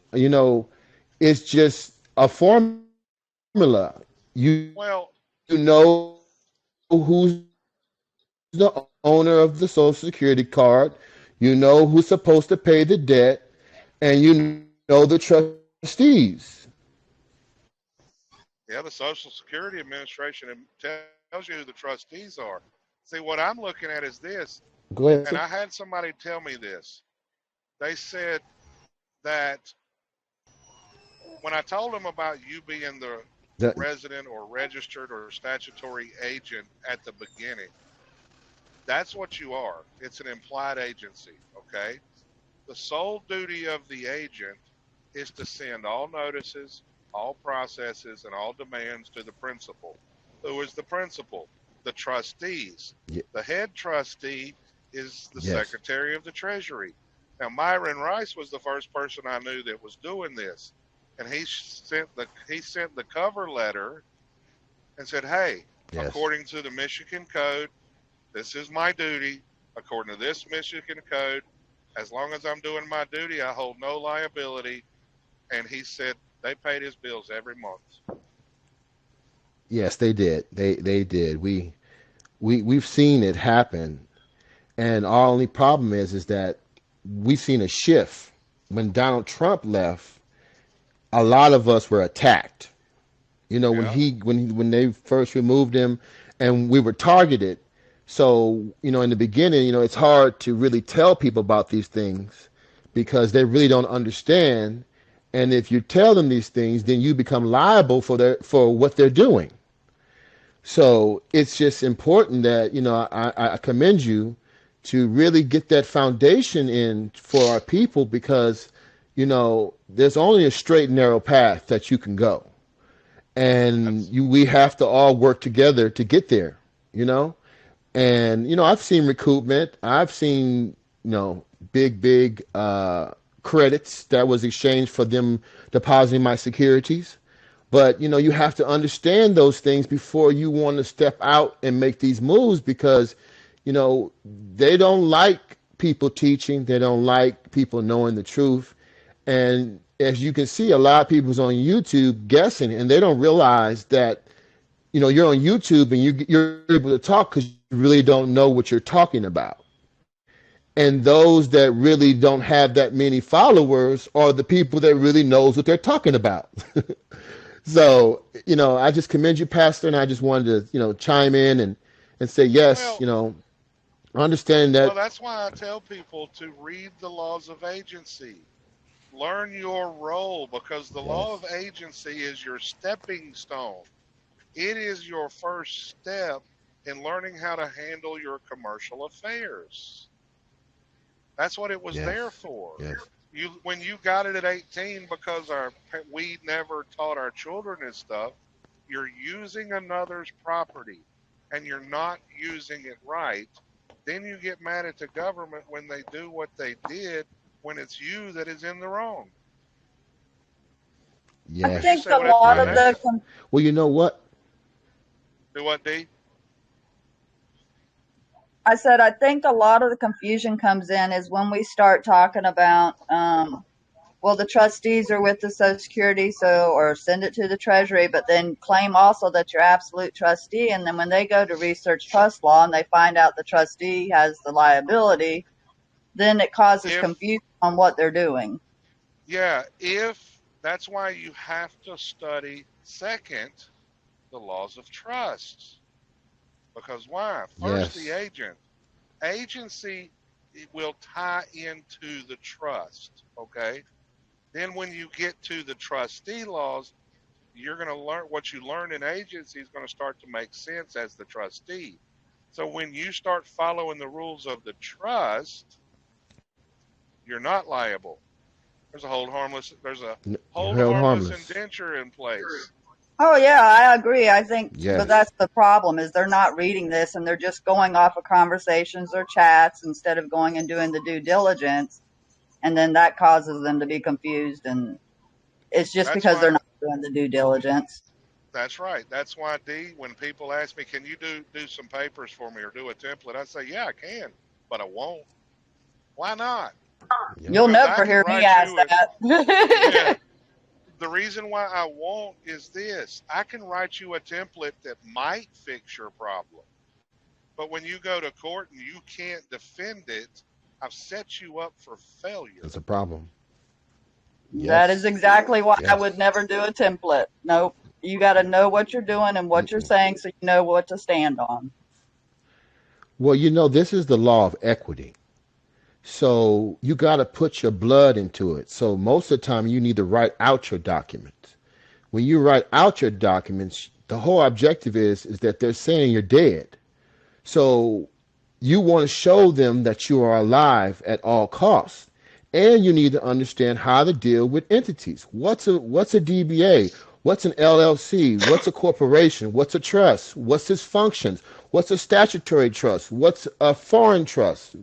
It's just a formula. You Well, know who's the owner of the Social Security card, you know who's supposed to pay the debt, and you know the trustees. yeah, the Social Security Administration tells you who the trustees are. See, what I'm looking at is this, Go ahead. and I had somebody tell me this. They said that when I told them about you being the The, resident or registered or statutory agent at the beginning, that's what you are. It's an implied agency, okay? The sole duty of the agent is to send all notices, all processes, and all demands to the principal. Who is the principal? The trustees. Ye- The head trustee is the yes, Secretary of the Treasury. Now, Myron Rice was the first person I knew that was doing this, and he sent the cover letter and said, "Hey, yes, according to the Michigan Code, this is my duty. According to this Michigan Code, as long as I'm doing my duty, I hold no liability." And he said they paid his bills every month. yes, they did. They did. We've seen it happen, and our only problem is that we've seen a shift. When Donald Trump left, a lot of us were attacked. When Yeah, when they first removed him, and we were targeted. So, in the beginning, it's hard to really tell people about these things, because they really don't understand. And if you tell them these things, then you become liable for what they're doing. So it's just important that, I commend you to really get that foundation in for our people, because, there's only a straight and narrow path that you can go. And That's we have to all work together to get there, you know? And, I've seen recoupment. I've seen, big credits that was exchanged for them depositing my securities. But, you have to understand those things before you want to step out and make these moves, because, they don't like people teaching. They don't like people knowing the truth. And as you can see, a lot of people's on YouTube guessing, and they don't realize that, you're on YouTube and you're able to talk because you really don't know what you're talking about. And those that really don't have that many followers are the people that really knows what they're talking about. So, I just commend you, Pastor, and I just wanted to, chime in and say, yes, well, understand well. that. That's why I tell people to read the laws of agency. Learn your role, because the law Yes. of agency is your stepping stone. It is your first step in learning how to handle your commercial affairs. That's what it was Yes. there for. Yes. When you got it at 18, because we never taught our children this stuff, you're using another's property and you're not using it right. Then you get mad at the government when they do what they did, when it's you that is in the wrong. I Would you think Yes. say a what happened lot right of there? Yes. the con- Well, you know what? Do what, D? I said I think a lot of the confusion comes in is when we start talking about well, the trustees are with the Social Security, so or send it to the Treasury, but then claim also that you're absolute trustee, and then when they go to research trust law and they find out the trustee has the liability, then it causes If, confusion on what they're doing. yeah, if that's why you have to study second the laws of trust. Because why? First, the Yes. agent. Agency, it will tie into the trust. Okay. Then when you get to the trustee laws, you're going to learn what you learn in agency is going to start to make sense as the trustee. So when you start following the rules of the trust, you're not liable. There's a hold Held harmless harmless. indenture in place. Oh yeah, I agree. I think, but Yes. that's the problem is they're not reading this and they're just going off of conversations or chats instead of going and doing the due diligence, and then that causes them to be confused, and it's just That's because they're why not doing the due diligence. that's right. That's why, D, when people ask me, can you do some papers for me or do a template? I say, yeah, I can, but I won't. Why not? Yep. You'll Because I never can hear me write ask you a yeah. that. The reason why I won't is this: I can write you a template that might fix your problem, but when you go to court and you can't defend it, I've set you up for failure. That's a problem. That is Yes. exactly why I Yes. would never do a template. Nope. You got to know what you're doing and what you're Mm-mm. saying so you know what to stand on. Well, this is the law of equity. So you got to put your blood into it. So most of the time, you need to write out your documents. When you write out your documents, the whole objective is that they're saying you're dead. So you want to show them that you are alive at all costs. And you need to understand how to deal with entities. What's a DBA? What's an LLC? What's a corporation? What's a trust? What's its functions? What's a statutory trust? What's a foreign trust?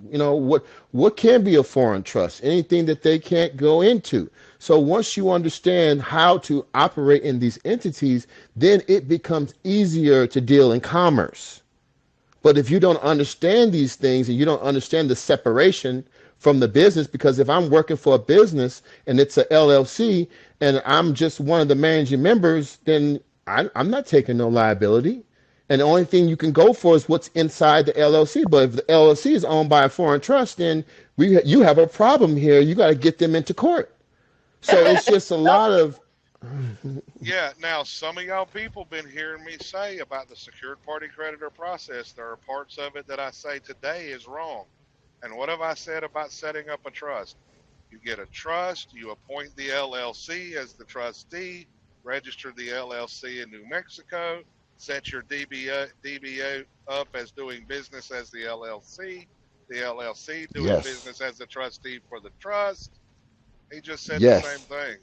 What can be a foreign trust? Anything that they can't go into. So once you understand how to operate in these entities, then it becomes easier to deal in commerce. But if you don't understand these things and you don't understand the separation from the business, because if I'm working for a business and it's a LLC and I'm just one of the managing members, then I'm not taking no liability. And the only thing you can go for is what's inside the LLC. But if the LLC is owned by a foreign trust, then you have a problem here. You got to get them into court. So it's just a lot of Yeah, now some of y'all people been hearing me say about the secured party creditor process. There are parts of it that I say today is wrong. And what have I said about setting up a trust? You get a trust, you appoint the LLC as the trustee, register the LLC in New Mexico, set your DBA up as doing business as the LLC doing Yes. business as the trustee for the trust. He just said the same Yes. thing.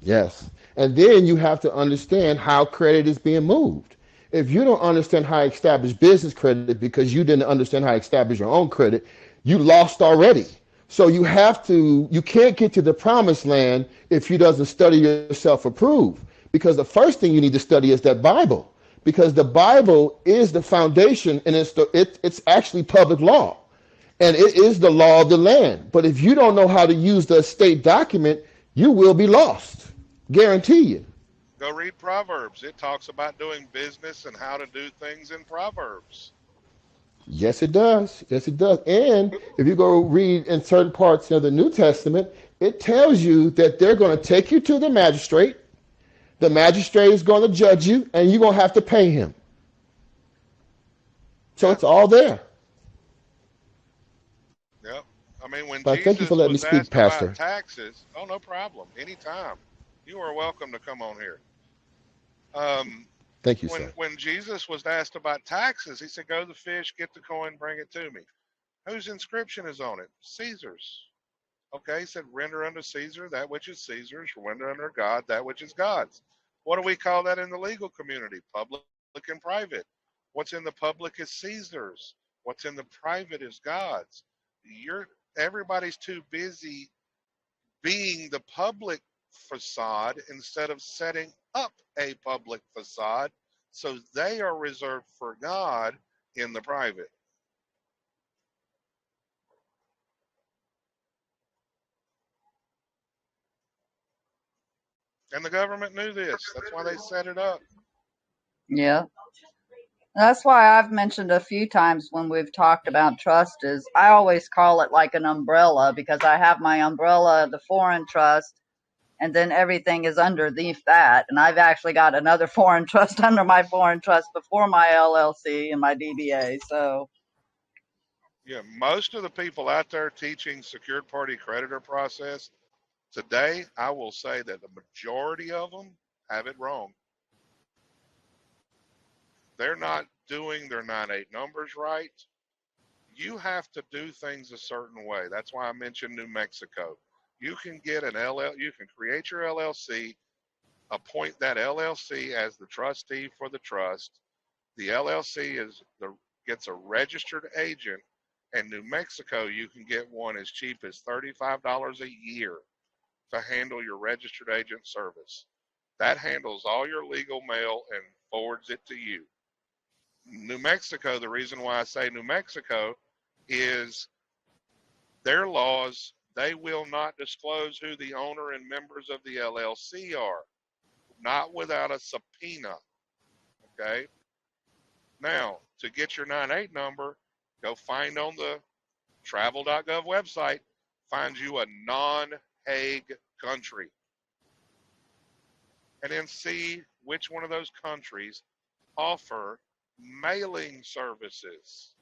Yes. And then you have to understand how credit is being moved. If you don't understand how to establish business credit because you didn't understand how to establish your own credit, you lost already. So you can't get to the promised land if you doesn't study yourself approved. Because the first thing you need to study is that Bible. Because the Bible is the foundation and it's actually public law. And it is the law of the land. But if you don't know how to use the state document, you will be lost. Guarantee you. Go read Proverbs. It talks about doing business and how to do things in Proverbs. Yes, it does. Yes, it does. And if you go read in certain parts of the New Testament, it tells you that they're going to take you to the magistrate. The magistrate is going to judge you, and you're going to have to pay him. So it's all there. Yep. I mean, when But thank you Jesus for letting me was speak, asked Pastor. about taxes, oh, no problem. Anytime. You are welcome to come on here. Thank you, sir. When Jesus was asked about taxes, he said, go to the fish, get the coin, bring it to me. Whose inscription is on it? Caesar's. Okay, he said, render unto Caesar that which is Caesar's, render unto God that which is God's. What do we call that in the legal community? Public and private. What's in the public is Caesar's. What's in the private is God's. Everybody's too busy being the public facade instead of setting up a public facade, so they are reserved for God in the private. And the government knew this. That's why they set it up. Yeah. That's why I've mentioned a few times when we've talked about trust is I always call it like an umbrella because I have my umbrella, the foreign trust, and then everything is underneath that. And I've actually got another foreign trust under my foreign trust before my LLC and my DBA. So Yeah, most of the people out there teaching secured party creditor process today, I will say that the majority of them have it wrong. They're not doing their 9/8 numbers right. You have to do things a certain way. That's why I mentioned New Mexico. You can get you can create your LLC, appoint that LLC as the trustee for the trust. The LLC gets a registered agent. In New Mexico, you can get one as cheap as $35 a year to handle your registered agent service. That handles all your legal mail and forwards it to you. New Mexico, the reason why I say New Mexico is their laws, they will not disclose who the owner and members of the LLC are, not without a subpoena. Okay? Now, to get your 9/8 number, go find on the travel.gov website, find you a non-Hague country. And then see which one of those countries offer mailing services,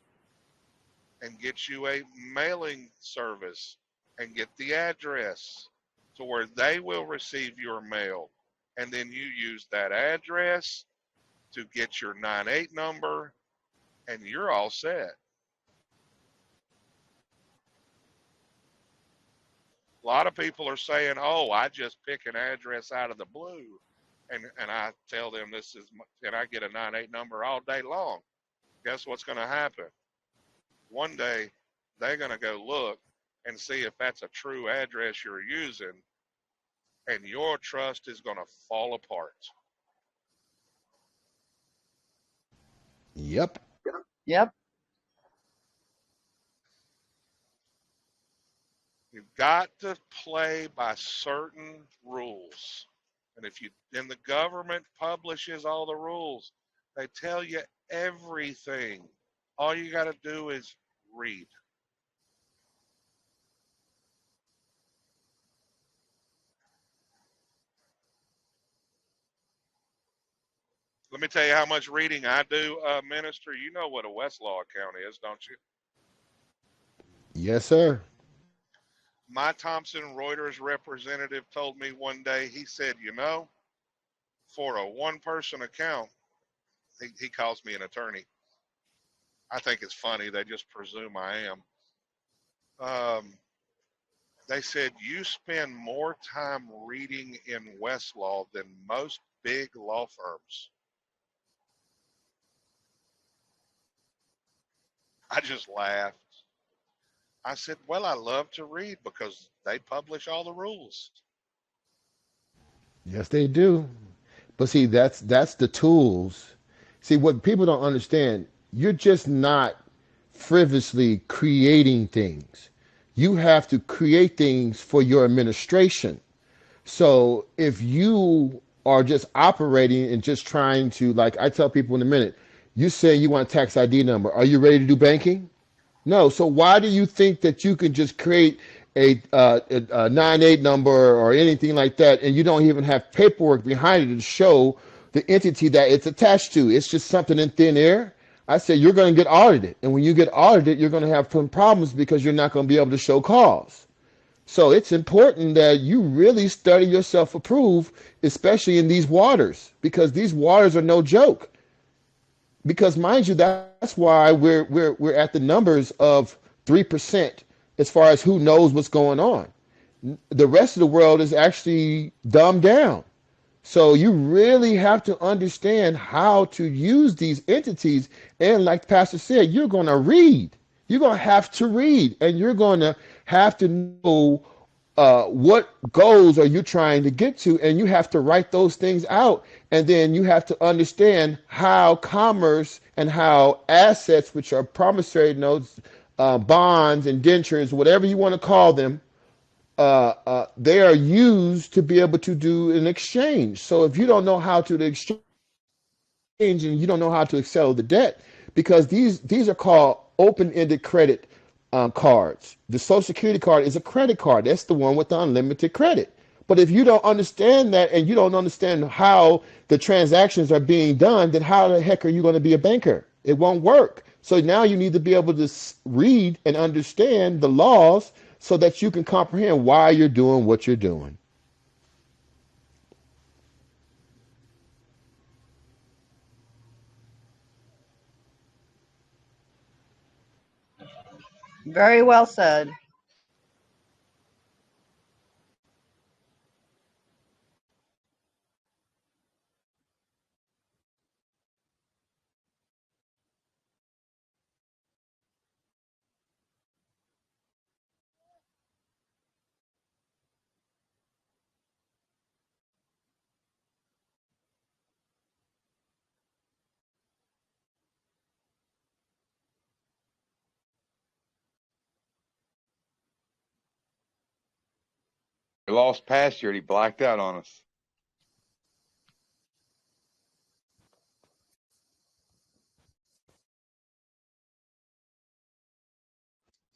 and get you a mailing service and get the address to where they will receive your mail. And then you use that address to get your 9/8 number and you're all set. A lot of people are saying, oh, I just pick an address out of the blue. And I tell them and I get a 9/8 number all day long. Guess what's going to happen? One day, they're going to go look and see if that's a true address you're using, and your trust is going to fall apart. Yep. yep. You've got to play by certain rules. And the government publishes all the rules, they tell you everything. All you got to do is read. Let me tell you how much reading I do, Minister. You know what a Westlaw account is, don't you? Yes, sir. My Thomson Reuters representative told me one day, he said, for a one-person account, he calls me an attorney. I think it's funny. They just presume I am. They said, you spend more time reading in Westlaw than most big law firms. I just laughed. I said, well, I love to read because they publish all the rules. Yes, they do. But see, that's the tools. See, what people don't understand, you're just not frivolously creating things. You have to create things for your administration. So if you are just operating and just trying to, like I tell people in a minute, you say you want a tax ID number. Are you ready to do banking? No. So why do you think that you can just create a 98 number or anything like that, and you don't even have paperwork behind it to show the entity that it's attached to? It's just something in thin air. I said you're going to get audited, and when you get audited, you're going to have some problems because you're not going to be able to show cause. So it's important that you really study yourself approved, especially in these waters, because these waters are no joke. Because mind you, that's why we're at the numbers of 3% as far as who knows what's going on. The rest of the world is actually dumbed down. So you really have to understand how to use these entities. And like Pastor said, you're going to read. You're going to have to read, and you're going to have to know what goals are you trying to get to, and you have to write those things out. And then you have to understand how commerce and how assets, which are promissory notes, bonds, indentures, whatever you want to call them, they are used to be able to do an exchange. So if you don't know how to exchange and you don't know how to sell the debt, because these are called open-ended credit cards. The Social Security card is a credit card. That's the one with the unlimited credit. But if you don't understand that and you don't understand how the transactions are being done, then how the heck are you going to be a banker? It won't work. So now you need to be able to read and understand the laws so that you can comprehend why you're doing what you're doing. Very well said. We lost Pastor and he blacked out on us.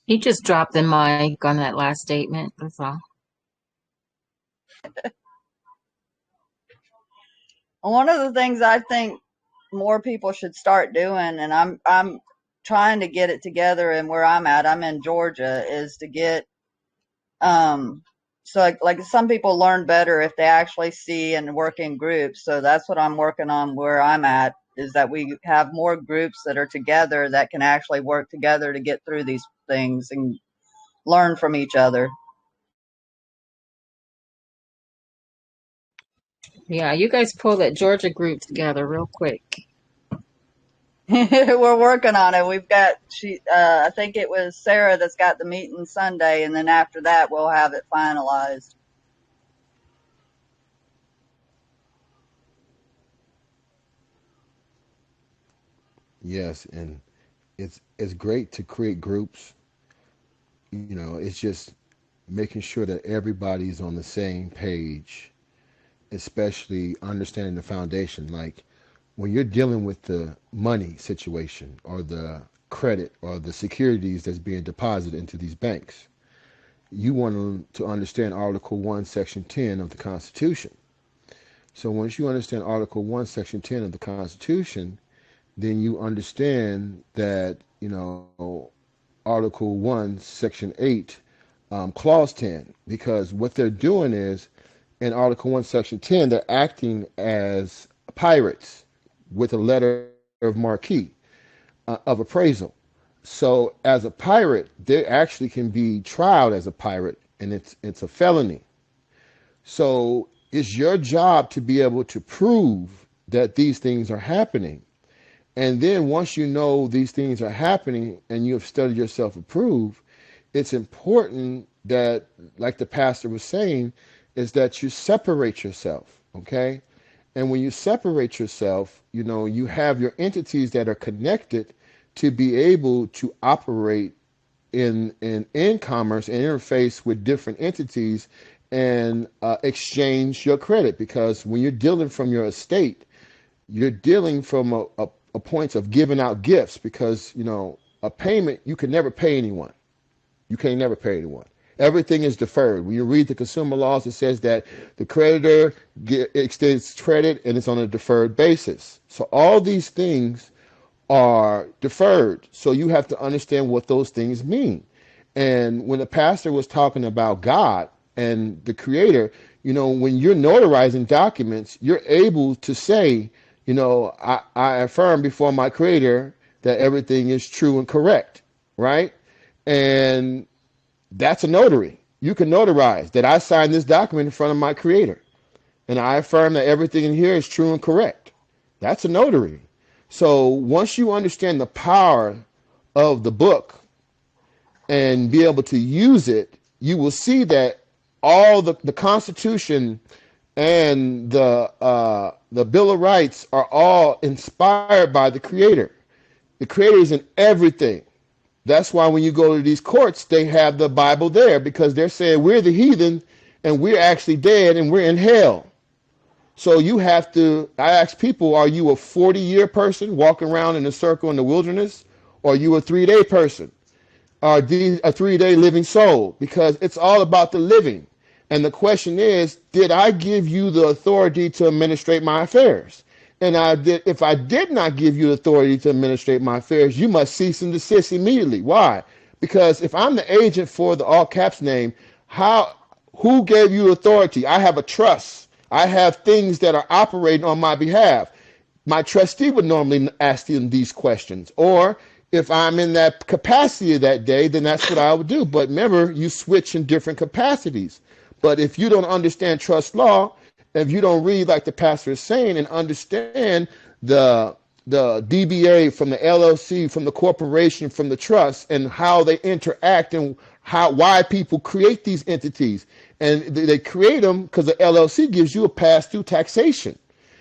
He just dropped the mic on that last statement. That's all. One of the things I think more people should start doing, and I'm trying to get it together, and where I'm at, I'm in Georgia, is to get so like some people learn better if they actually see and work in groups. So that's what I'm working on where I'm at, is that we have more groups that are together that can actually work together to get through these things and learn from each other. Yeah, you guys pull that Georgia group together real quick. We're working on it. We've got I think it was Sarah that's got the meeting Sunday, and then after that we'll have it finalized. Yes, and it's great to create groups. It's just making sure that everybody's on the same page, especially understanding the foundation. Like when you're dealing with the money situation or the credit or the securities that's being deposited into these banks, you want to understand Article 1, Section 10 of the Constitution. So once you understand Article 1, Section 10 of the Constitution, then you understand that, Article 1, Section 8 clause 10, because what they're doing is in Article 1, Section 10, they're acting as pirates with a letter of marque of appraisal. So as a pirate, they actually can be tried as a pirate, and it's a felony. So it's your job to be able to prove that these things are happening. And then once you know these things are happening and you have studied yourself approved, it's important that, like the pastor was saying, is that you separate yourself, okay? And when you separate yourself, you have your entities that are connected to be able to operate in commerce and interface with different entities and exchange your credit. Because when you're dealing from your estate, you're dealing from a point of giving out gifts, because a payment, you can never pay anyone. You can never pay anyone. Everything is deferred. When you read the consumer laws, it says that the creditor extends credit and it's on a deferred basis. So all these things are deferred. So you have to understand what those things mean. And when the pastor was talking about God and the creator, when you're notarizing documents, you're able to say, I affirm before my creator that everything is true and correct, right? And that's a notary. You can notarize that I signed this document in front of my creator, and I affirm that everything in here is true and correct. That's a notary. So once you understand the power of the book and be able to use it, you will see that all the Constitution and the Bill of Rights are all inspired by the Creator. The Creator is in everything. That's why when you go to these courts, they have the Bible there, because they're saying we're the heathen and we're actually dead and we're in hell. So you have to, I ask people, are you a 40-year person walking around in a circle in the wilderness? Or are you a 3-day person? Are these a 3-day living soul? Because it's all about the living. And the question is, did I give you the authority to administrate my affairs? And if I did not give you authority to administrate my affairs, you must cease and desist immediately. Why? Because if I'm the agent for the all caps name, who gave you authority? I have a trust. I have things that are operating on my behalf. My trustee would normally ask them these questions. Or if I'm in that capacity that day, then that's what I would do. But remember, you switch in different capacities. But if you don't understand trust law, if you don't read like the pastor is saying and understand the DBA from the LLC, from the corporation, from the trust, and how they interact and why people create these entities. And they create them because the LLC gives you a pass-through taxation.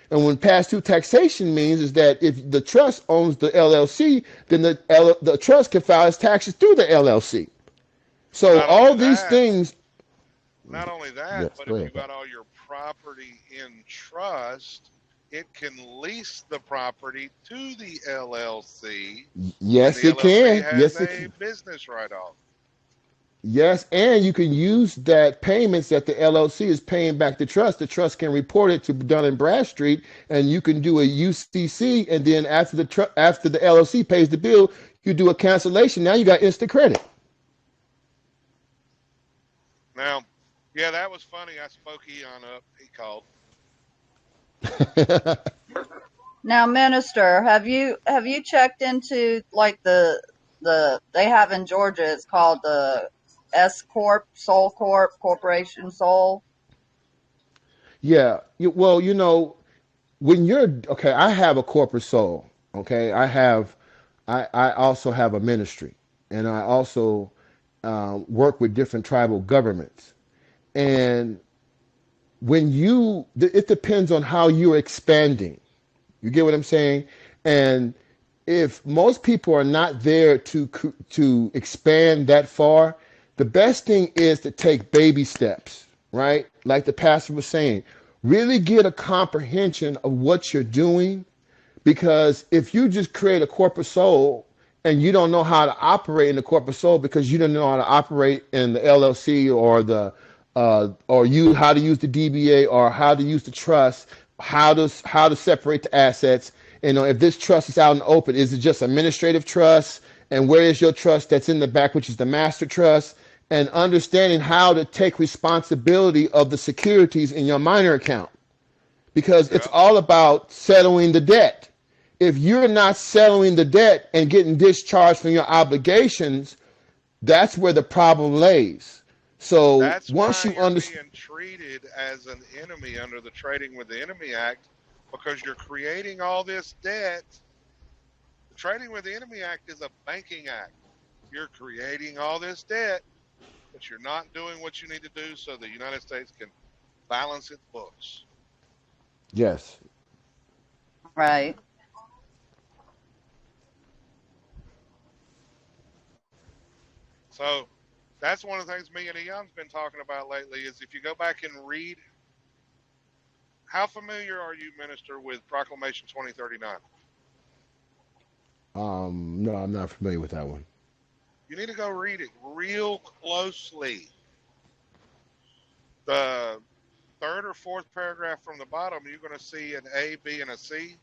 And when pass-through taxation means is that if the trust owns the LLC, then the trust can file its taxes through the LLC. So Not all only these that, things. not only that, Yes, but go if ahead. you've got all your property in trust, it can lease the property to the LLC, and Yes, the it LLC can. has Yes, it a can. business write-off. Yes, and you can use that payments that the LLC is paying back the trust. The trust can report it to Dun and Bradstreet, and you can do a UCC, and then after the LLC pays the bill, you do a cancellation. Now you got instant credit. Now, yeah, that was funny. I spoke Eon up. He called. Now, Minister, have you checked into like the they have in Georgia? It's called the S Corp, Soul Corp, Corporation Soul. Yeah. Well, when you're okay, I have a corporate soul. Okay, I also have a ministry, and I also work with different tribal governments. And it depends on how you're expanding. You get what I'm saying? And if most people are not there to expand that far, the best thing is to take baby steps, right? Like the pastor was saying, really get a comprehension of what you're doing. Because if you just create a corporate soul and you don't know how to operate in the corporate soul because you don't know how to operate in the LLC or how to use the DBA or how to use the trust, how to separate the assets. If this trust is out in the open, is it just administrative trust? And where is your trust that's in the back, which is the master trust? and understanding how to take responsibility of the securities in your minor account, because it's Yeah. all about settling the debt. If you're not settling the debt and getting discharged from your obligations, that's where the problem lays. So That's once why you you're understand, being treated as an enemy under the Trading with the Enemy Act, because you're creating all this debt. The Trading with the Enemy Act is a banking act. You're creating all this debt, but you're not doing what you need to do so the United States can balance its books. yes, Right. So that's one of the things me and Eon's been talking about lately is if you go back and read, how familiar are you, Minister, with Proclamation 2039? no, I'm not familiar with that one. You need to go read it real closely. The third or fourth paragraph from the bottom, you're going to see an A, B, and a C.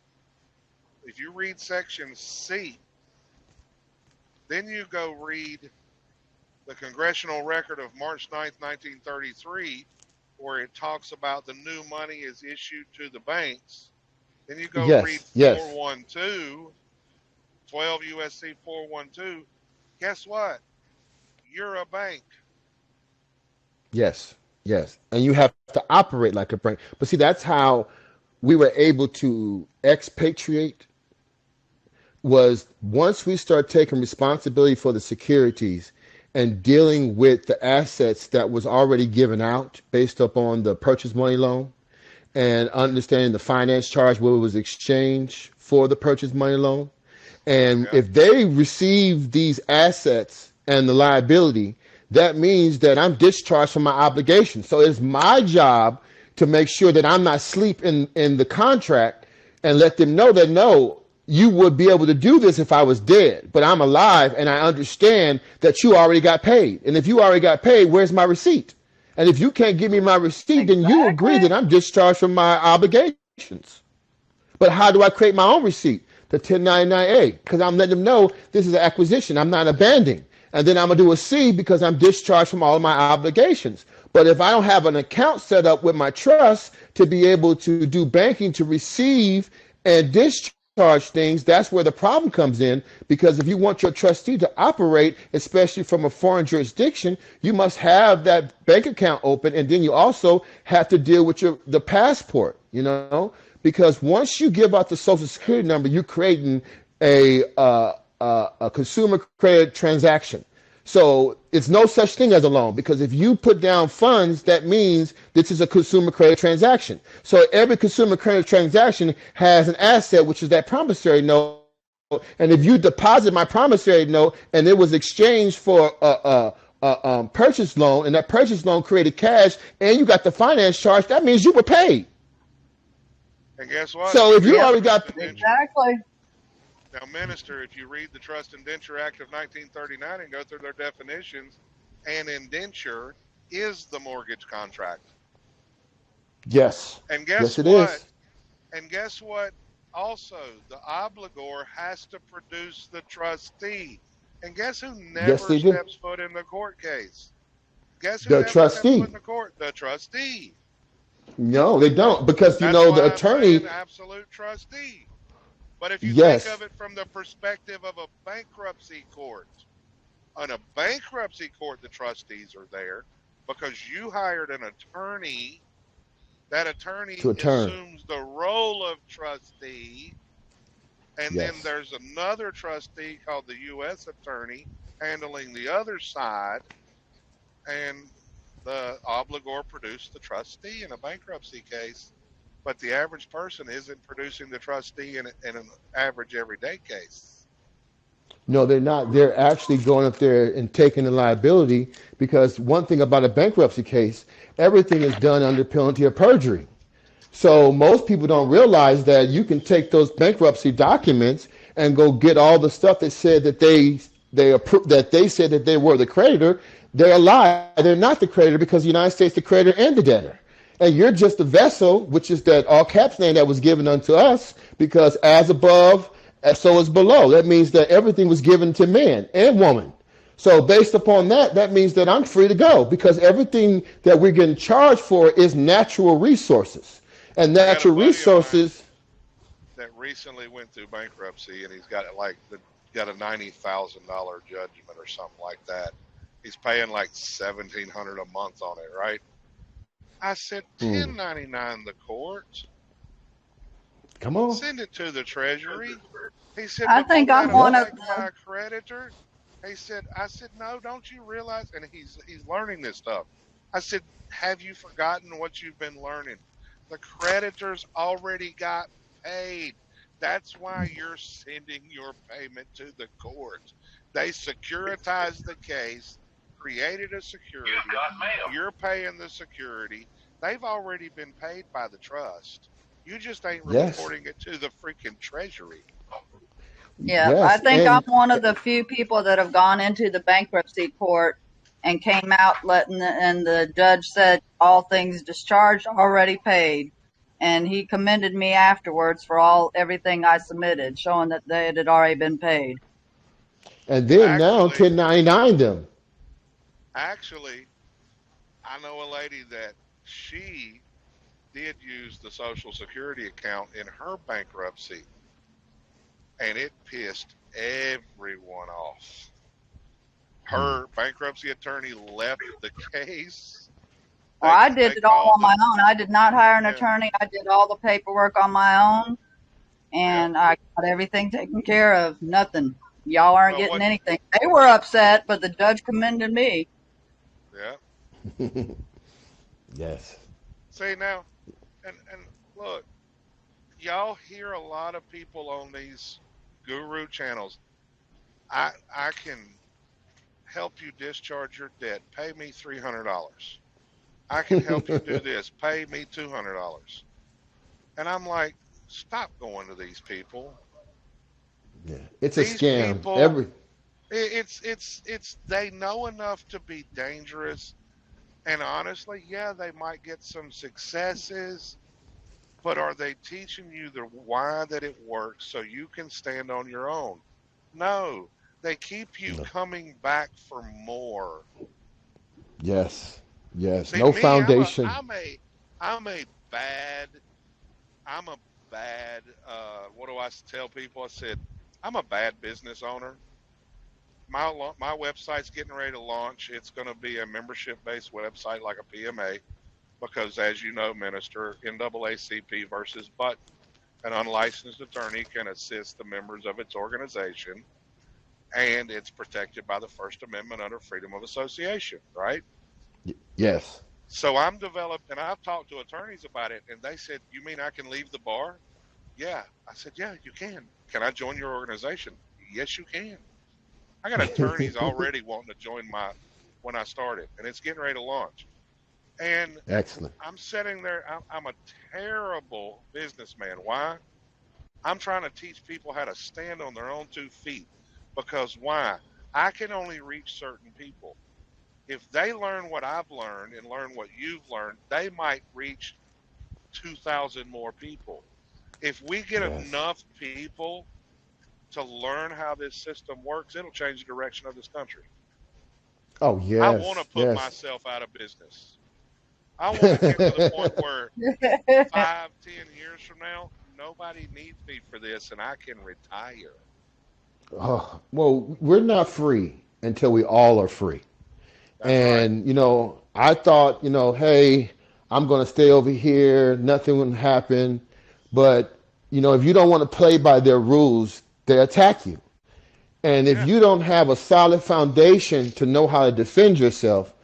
If you read section C, then you go read the congressional record of March 9th, 1933, where it talks about the new money is issued to the banks. Then you go read Yes, 412, 12 USC 412. Guess what? You're a bank. yes, yes. And you have to operate like a bank. But see, that's how we were able to expatriate, was once we start taking responsibility for the securities and dealing with the assets that was already given out based upon the purchase money loan, and understanding the finance charge where it was exchanged for the purchase money loan. And Yeah. if they receive these assets and the liability, that means that I'm discharged from my obligation. So it's my job to make sure that I'm not asleep in the contract and let them know that, no, you would be able to do this if I was dead, but I'm alive and I understand that you already got paid. And if you already got paid, where's my receipt? And if you can't give me my receipt, then you agree that I'm discharged from my obligations. But how do I create my own receipt? The 1099A, because I'm letting them know this is an acquisition. I'm not abandoning. And then I'm going to do a C because I'm discharged from all of my obligations. But if I don't have an account set up with my trust to be able to do banking, to receive and discharge things, that's where the problem comes in. Because if you want your trustee to operate, especially from a foreign jurisdiction, you must have that bank account open. And then you also have to deal with the passport, because once you give out the social security number, you're creating a consumer credit transaction. So it's no such thing as a loan, because if you put down funds, that means this is a consumer credit transaction. So every consumer credit transaction has an asset, which is that promissory note. And if you deposit my promissory note and it was exchanged for a purchase loan, and that purchase loan created cash, and you got the finance charge, that means you were paid. And guess what? So if you already got, Exactly. Now, Minister, if you read the Trust Indenture Act of 1939 and go through their definitions, an indenture is the mortgage contract. yes, And guess yes, it what? is. And guess what? Also, the obligor has to produce the trustee. And guess who never Yes, they do. steps foot in the court case? Guess who The never trustee. steps foot in the court? The trustee. No, they don't, because That's the why I'm attorney. saying absolute trustee. But if you Yes, think of it from the perspective of a bankruptcy court, on a bankruptcy court, the trustees are there because you hired an attorney. That attorney to attorney. assumes the role of trustee, and then Yes, there's another trustee called the U.S. attorney handling the other side, and the obligor produced the trustee in a bankruptcy case. But the average person isn't producing the trustee in an average everyday case. no, they're not. They're actually going up there and taking the liability, because one thing about a bankruptcy case, everything is done under penalty of perjury. So most people don't realize that you can take those bankruptcy documents and go get all the stuff that said that they said that they were the creditor. They're a lie. They're not the creditor, because the United States the creditor and the debtor. And you're just a vessel, which is that all caps name that was given unto us, because as above, so is below. That means that everything was given to man and woman. So based upon that, that means that I'm free to go because everything that we're getting charged for is natural resources. And I got a natural buddy of mine resources, that recently went through bankruptcy, and he's got got a $90,000 judgment or something like that. He's paying like $1,700 a month on it, right? I said, mm, 1099 the court, come on. send it to the Treasury. He said, I but think won't I'm that one of affect my the, creditor? I said, no, don't you realize? And he's learning this stuff. I said, have you forgotten what you've been learning? The creditors already got paid. That's why you're sending your payment to the court. They securitized the case, created a security. You're paying the security. They've already been paid by the trust. You just ain't Yes, reporting it to the freaking Treasury. yeah, I yes. think I'm one of the few people that have gone into the bankruptcy court and came out and the judge said all things discharged already paid. And he commended me afterwards for everything I submitted, showing that they had already been paid. And then now Actually, 1099 them. actually, I know a lady that she did use the Social Security account in her bankruptcy, and it pissed everyone off. Mm. Her bankruptcy attorney left the case. Well, I They did it all called on my own. I did not hire an yeah, attorney. I did all the paperwork on my own, yeah. and I got everything taken care of. Nothing. Y'all aren't Well, getting what? anything. They were upset, but the judge commended me. Yeah. Yes. See now, and look, y'all hear a lot of people on these guru channels. I can help you discharge your debt. Pay me $300. I can help you do this. Pay me $200. And I'm like, stop going to these people. Yeah. It's a These scam. people, it's they know enough to be dangerous. And honestly, yeah, they might get some successes, but are they teaching you the why that it works so you can stand on your own? No, they keep you No. coming back for more. Yes. Yes. See, No me, foundation. I'm a bad, I'm a bad. What do I tell people? I said, I'm a bad business owner. My website's getting ready to launch. It's going to be a membership-based website like a PMA because, as you know, Minister, NAACP versus Button, an unlicensed attorney can assist the members of its organization, and it's protected by the First Amendment under freedom of association, right? Yes. So I'm developed, and I've talked to attorneys about it, and they said, "You mean I can leave the bar?" Yeah. I said, "Yeah, you can. Can I join your organization?" Yes, you can. I got attorneys already wanting to join when I started, and it's getting ready to launch. And Excellent. I'm sitting there. I'm a terrible businessman. Why? I'm trying to teach people how to stand on their own 2 feet. Because why? I can only reach certain people. If they learn what I've learned and learn what you've learned, they might reach 2,000 more people. If we get Yes. enough people to learn how this system works, it'll change the direction of this country. Oh, I want to yes. put Yes. myself out of business. I want to get to the point where 5, 10 years from now, nobody needs me for this and I can retire. Oh, well, we're not free until we all are free. That's right. And, I thought, hey, I'm going to stay over here. Nothing will happen. But, if you don't want to play by their rules, they attack you. And if Yeah. you don't have a solid foundation to know how to defend yourself,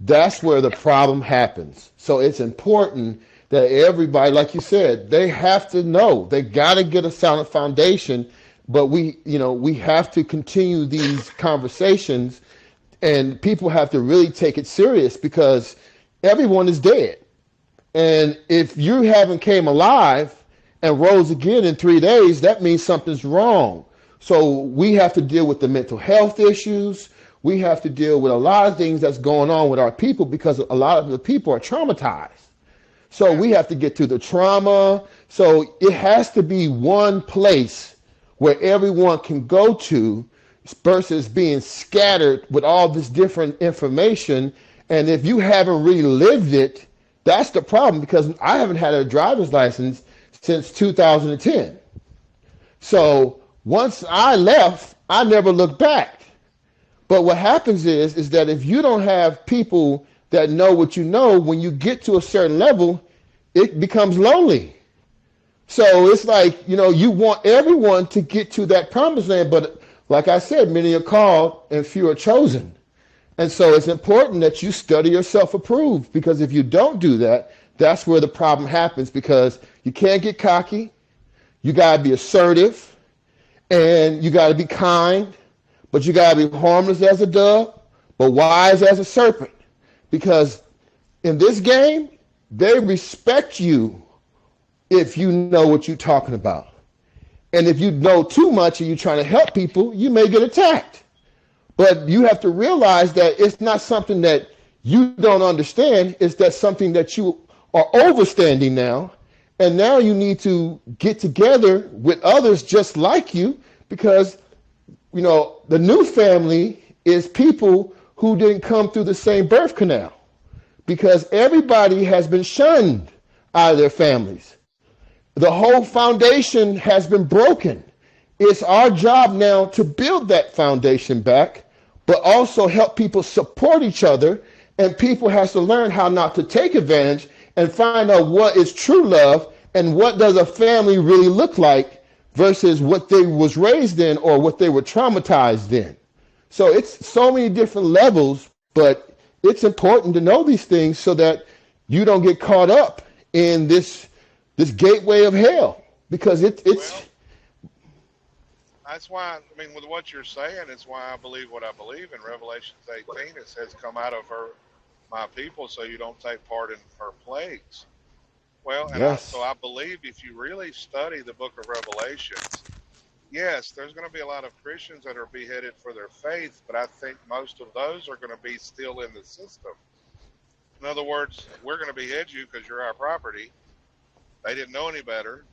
that's where the problem happens. So it's important that everybody, like you said, they have to know. They got to get a solid foundation. But we have to continue these conversations, and people have to really take it serious because everyone is dead. And if you haven't came alive and rose again in 3 days, that means something's wrong. So we have to deal with the mental health issues. We have to deal with a lot of things that's going on with our people because a lot of the people are traumatized. So Yeah. we have to get through the trauma. So it has to be one place where everyone can go to, versus being scattered with all this different information. And if you haven't really lived it, that's the problem, because I haven't had a driver's license since 2010. So once I left, I never looked back. But what happens is that if you don't have people that know what you know, when you get to a certain level, it becomes lonely. So it's like, you want everyone to get to that promised land, but like I said, many are called and few are chosen. And so it's important that you study yourself approved, because if you don't do that, that's where the problem happens, because you can't get cocky. You got to be assertive, and you got to be kind, but you got to be harmless as a dove, but wise as a serpent. Because in this game, they respect you if you know what you're talking about. And if you know too much and you're trying to help people, you may get attacked. But you have to realize that it's not something that you don't understand. It's that something that you are overstanding now. And now you need to get together with others just like you, because, the new family is people who didn't come through the same birth canal, because everybody has been shunned out of their families. The whole foundation has been broken. It's our job now to build that foundation back, but also help people support each other. And people has to learn how not to take advantage and find out what is true love and what does a family really look like versus what they was raised in or what they were traumatized in. So it's so many different levels, but it's important to know these things so that you don't get caught up in this gateway of hell, because it's. Well, that's why, with what you're saying, it's why I believe what I believe. In Revelation 18, it says, "Come out of her, my people, so you don't take part in her plagues." Well, and Yes. so I believe if you really study the book of Revelations, yes, there's going to be a lot of Christians that are beheaded for their faith, but I think most of those are going to be still in the system. In other words, we're going to behead you because you're our property. They didn't know any better.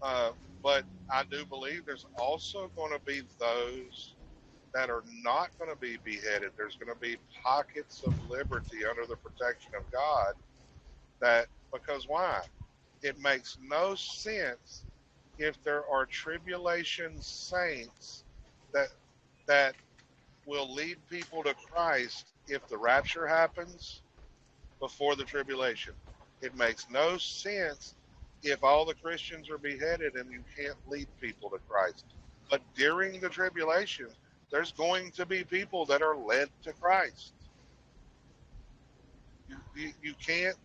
But I do believe there's also going to be those that are not going to be beheaded. There's going to be pockets of liberty under the protection of God. Because why? It makes no sense if there are tribulation saints that will lead people to Christ if the rapture happens before the tribulation. It makes no sense if all the Christians are beheaded and you can't lead people to Christ. But during the tribulation, there's going to be people that are led to Christ. You can't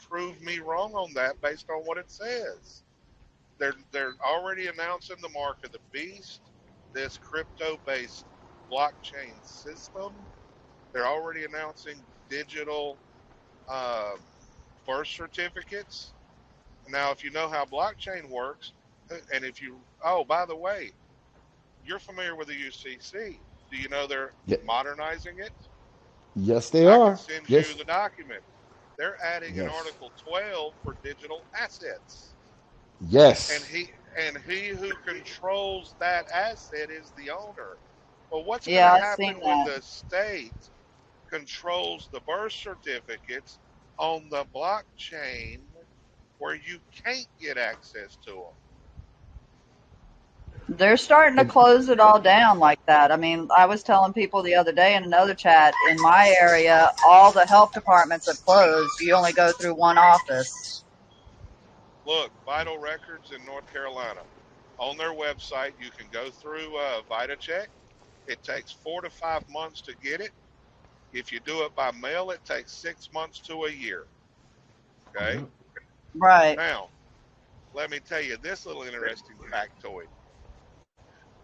prove me wrong on that based on what it says. They're already announcing the mark of the beast, this crypto-based blockchain system. They're already announcing digital birth certificates. Now, if you know how blockchain works, and by the way, you're familiar with the UCC. Do you know they're modernizing it? Yes, they I are. can send Yes. you the document. They're adding an Yes. Article 12 for digital assets. Yes. And he who controls that asset is the owner. Well, what's going Yeah, to I've happen seen when that. the state controls the birth certificates on the blockchain where you can't get access to them? They're starting to And close it all down like that. I was telling people the other day in another chat, in my area, all the health departments have closed. You only go through one office. Look, Vital Records in North Carolina. On their website, you can go through VitaCheck. It takes 4 to 5 months to get it. If you do it by mail, it takes 6 months to a year. Okay? Right. Now, let me tell you this little interesting factoid.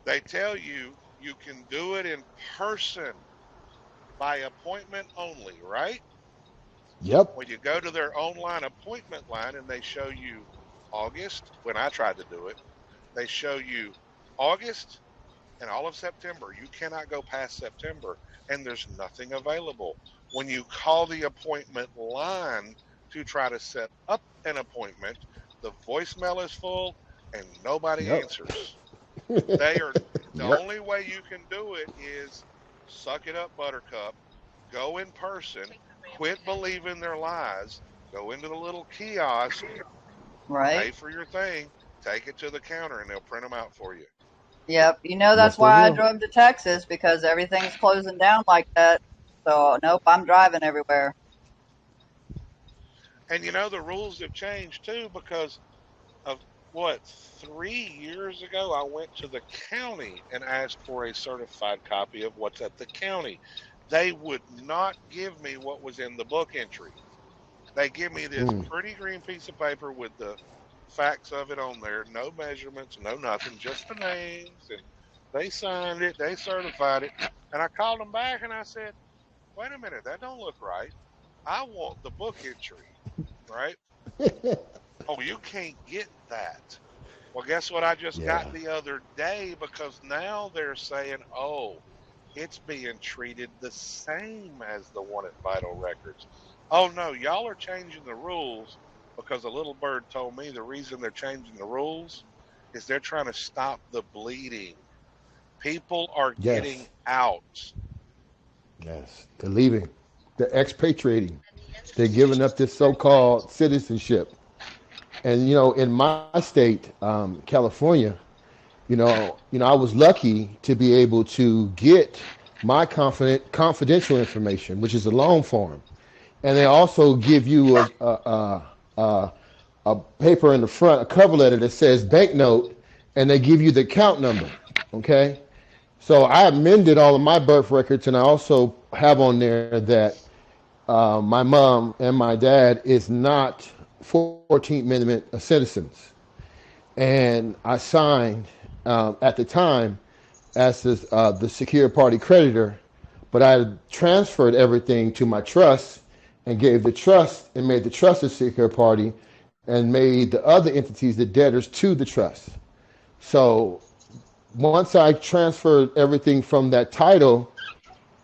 They tell you you can do it in person by appointment only, right? Yep. When you go to their online appointment line and they show you August, when I tried to do it, they show you August and all of September. You cannot go past September, and there's nothing available. When you call the appointment line to try to set up an appointment, the voicemail is full and nobody Yep. answers. They are The Yep. only way you can do it is suck it up, Buttercup. Go in person. Quit believing their lies. Go into the little kiosk, Right? pay for your thing, take it to the counter, and they'll print them out for you. Yep. You know, that's Yes, they why I will. drove to Texas, because everything's closing down like that. So, nope, I'm driving everywhere. And you know, the rules have changed too because of what, 3 years ago, I went to the county and asked for a certified copy of what's at the county. They would not give me what was in the book entry. They give me this Mm. pretty green piece of paper with the facts of it on there, no measurements, no nothing, just the names. And they signed it, they certified it. And I called them back and I said, wait a minute, that don't look right. I want the book entry, right? Oh, you can't get that. Well, guess what I just got Yeah. the other day, because now they're saying, oh, it's being treated the same as the one at Vital Records. Oh, no, y'all are changing the rules because a little bird told me the reason they're changing the rules is they're trying to stop the bleeding. People are getting Yes. out. Yes. They're leaving. They're expatriating. They're giving up this so-called citizenship. And in my state, California, I was lucky to be able to get my confidential information, which is a loan form, and they also give you a paper in the front, a cover letter that says banknote, and they give you the account number. Okay, so I amended all of my birth records, and I also have on there that my mom and my dad is not 14th Amendment citizens, and I signed at the time as the secure party creditor, but I transferred everything to my trust and gave the trust and made the trust a secure party and made the other entities the debtors to the trust. So once I transferred everything from that title,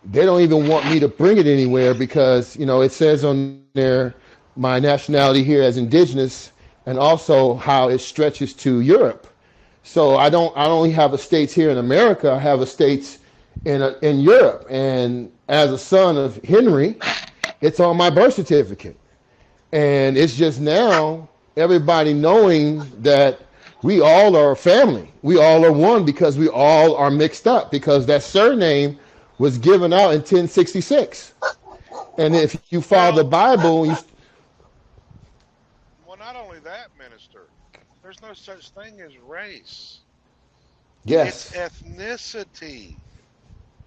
they don't even want me to bring it anywhere because it says on there my nationality here as indigenous and also how it stretches to Europe. So I don't only have estates here in America, I have estates in Europe. And as a son of Henry, it's on my birth certificate. And it's just now everybody knowing that we all are a family. We all are one because we all are mixed up because that surname was given out in 1066. And if you follow the Well, Bible, not only that, minister, there's no such thing as race. It's yes, ethnicity.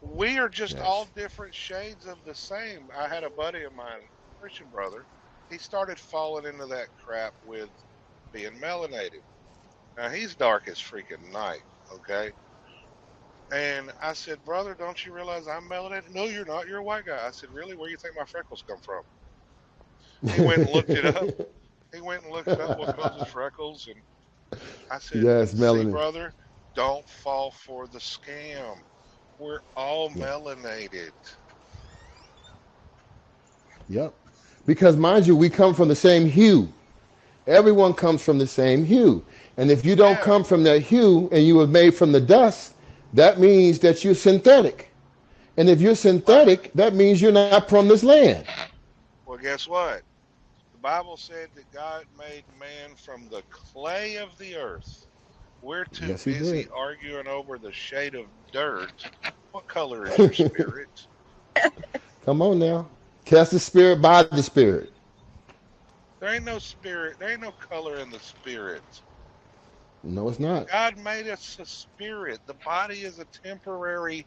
We are just all yes, different shades of the same. I had a buddy of mine, Christian brother. He started falling into that crap with being melanated. Now he's dark as freaking night, okay? And I said, brother, don't you realize I'm melanated? No, you're not. You're a white guy. I said, really? Where do you think my freckles come from? He went and looked it up. He went and looked up what causes freckles. And I said, yes, see, Melanie. brother, don't fall for the scam. We're all Yeah, melanated. yep. Because mind you, we come from the same hue. Everyone comes from the same hue. And if you don't Yeah. come from that hue and you were made from the dust, that means that you're synthetic. And if you're Well, synthetic, that means you're not from this land. well, guess what? The Bible said that God made man from the clay of the earth. We're too Yes, he busy did. arguing over the shade of dirt. What color is your spirit? Come on now. Test the spirit by the spirit. There ain't no spirit. There ain't no color in the spirit. No, it's not. God made us a spirit. The body is a temporary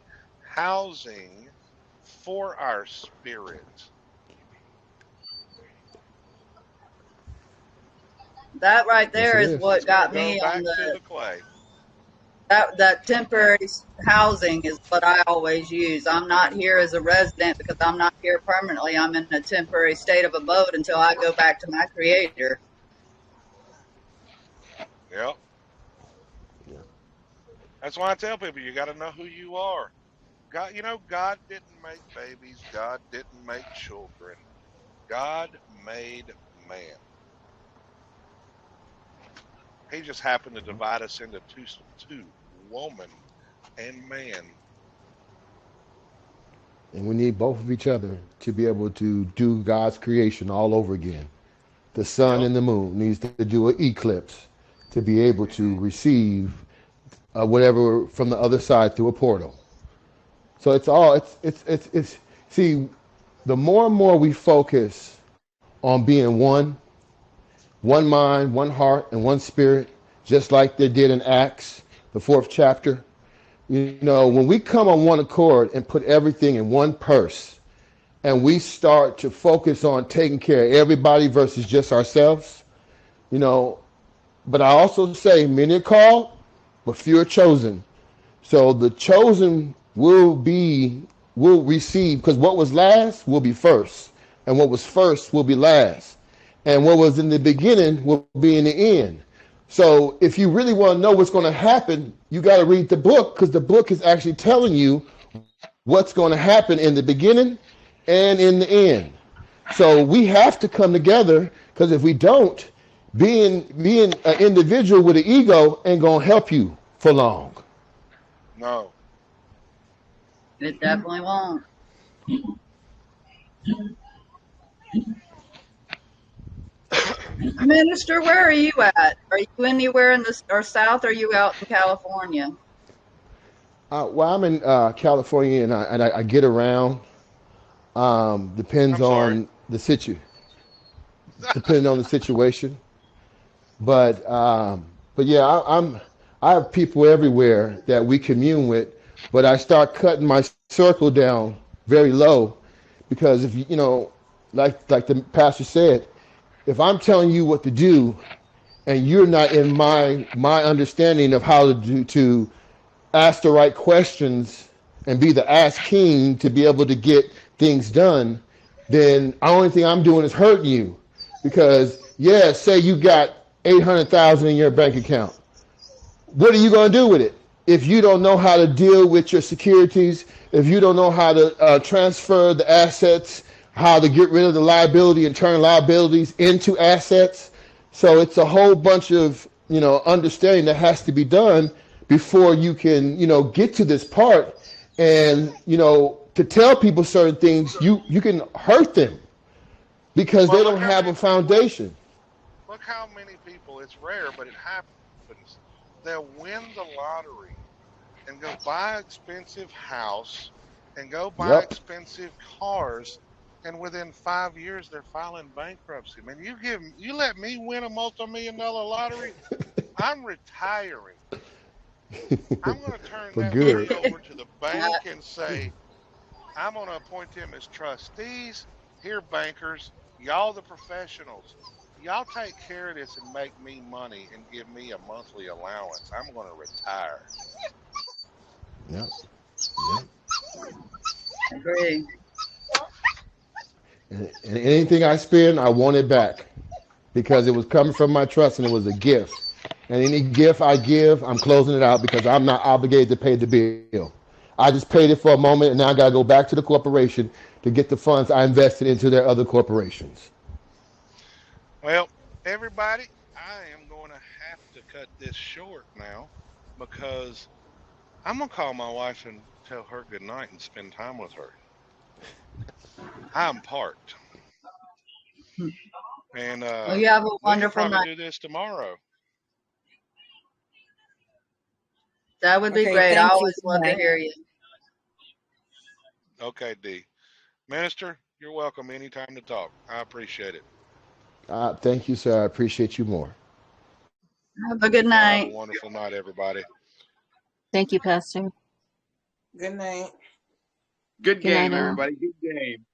housing for our spirit. That right Yes, there it is is. what It's going to got go me on back to the the clay. that temporary housing is what I always use. I'm not here as a resident because I'm not here permanently. I'm in a temporary state of abode until I go back to my creator. Yep. Yeah. That's why I tell people you got to know who you are. God, God didn't make babies. God didn't make children. God made man. He just happened to divide us into two, woman and man. And we need both of each other to be able to do God's creation all over again. The sun Yep. and the moon needs to do an eclipse to be able to Hmm. receive whatever from the other side through a portal. So it's all it's see, the more and more we focus on being one mind, one heart, and one spirit, just like they did in Acts, the 4th chapter. You know, when we come on one accord and put everything in one purse, and we start to focus on taking care of everybody versus just ourselves, you know. But I also say many are called, but few are chosen. So the chosen will receive, because what was last will be first, and what was first will be last, and what was in the beginning will be in the end. So if you really want to know what's going to happen, you got to read the book, because the book is actually telling you what's going to happen in the beginning and in the end. So we have to come together, because if we don't, being an individual with an ego ain't gonna help you for long. No. It definitely won't. Minister, where are you at? Are you anywhere in the or south? Or are you out in California? Well, I'm in California, and I get around. Depends I'm sorry. on the depending on the situation. But yeah, I have people everywhere that we commune with, but I start cutting my circle down very low, because if you know, like the pastor said, if I'm telling you what to do and you're not in my understanding of how to ask the right questions and be the ask king to be able to get things done, then the only thing I'm doing is hurting you. Because yeah, say you got 800,000 in your bank account. What are you going to do with it if you don't know how to deal with your securities? If you don't know how to transfer the assets, how to get rid of the liability and turn liabilities into assets? So it's a whole bunch of understanding that has to be done before you can get to this part. And to tell people certain things, you can hurt them because Well, they look don't how have many a people. foundation. Look how many people. It's rare, but it happens. They'll win the lottery and go buy an expensive house and go buy Yep. expensive cars, and within 5 years they're filing bankruptcy. Man, you let me win a multi-million-dollar lottery, I'm retiring. I'm going to turn For that good. money over to the Uh, bank and say, I'm going to appoint them as trustees. Here, bankers, y'all the professionals. Y'all take care of this and make me money and give me a monthly allowance. I'm going to retire. Yep. Yep. agree. And anything I spend, I want it back, because it was coming from my trust and it was a gift. And any gift I give, I'm closing it out because I'm not obligated to pay the bill. I just paid it for a moment, and now I got to go back to the corporation to get the funds I invested into their other corporations. Well, everybody, I am going to have to cut this short now because I'm going to call my wife and tell her good night and spend time with her. I'm parked. And Well, you have a we can wonderful probably night. do this tomorrow. That would be Okay, great. I thank you. always Good love to night. hear you. Okay, D. Minister, you're welcome anytime to talk. I appreciate it. Thank you, sir. I appreciate you more. Have a good Y'all have a night. wonderful night, everybody. Thank you, Pastor. Good night. Good Good night, game, all. everybody. Good game.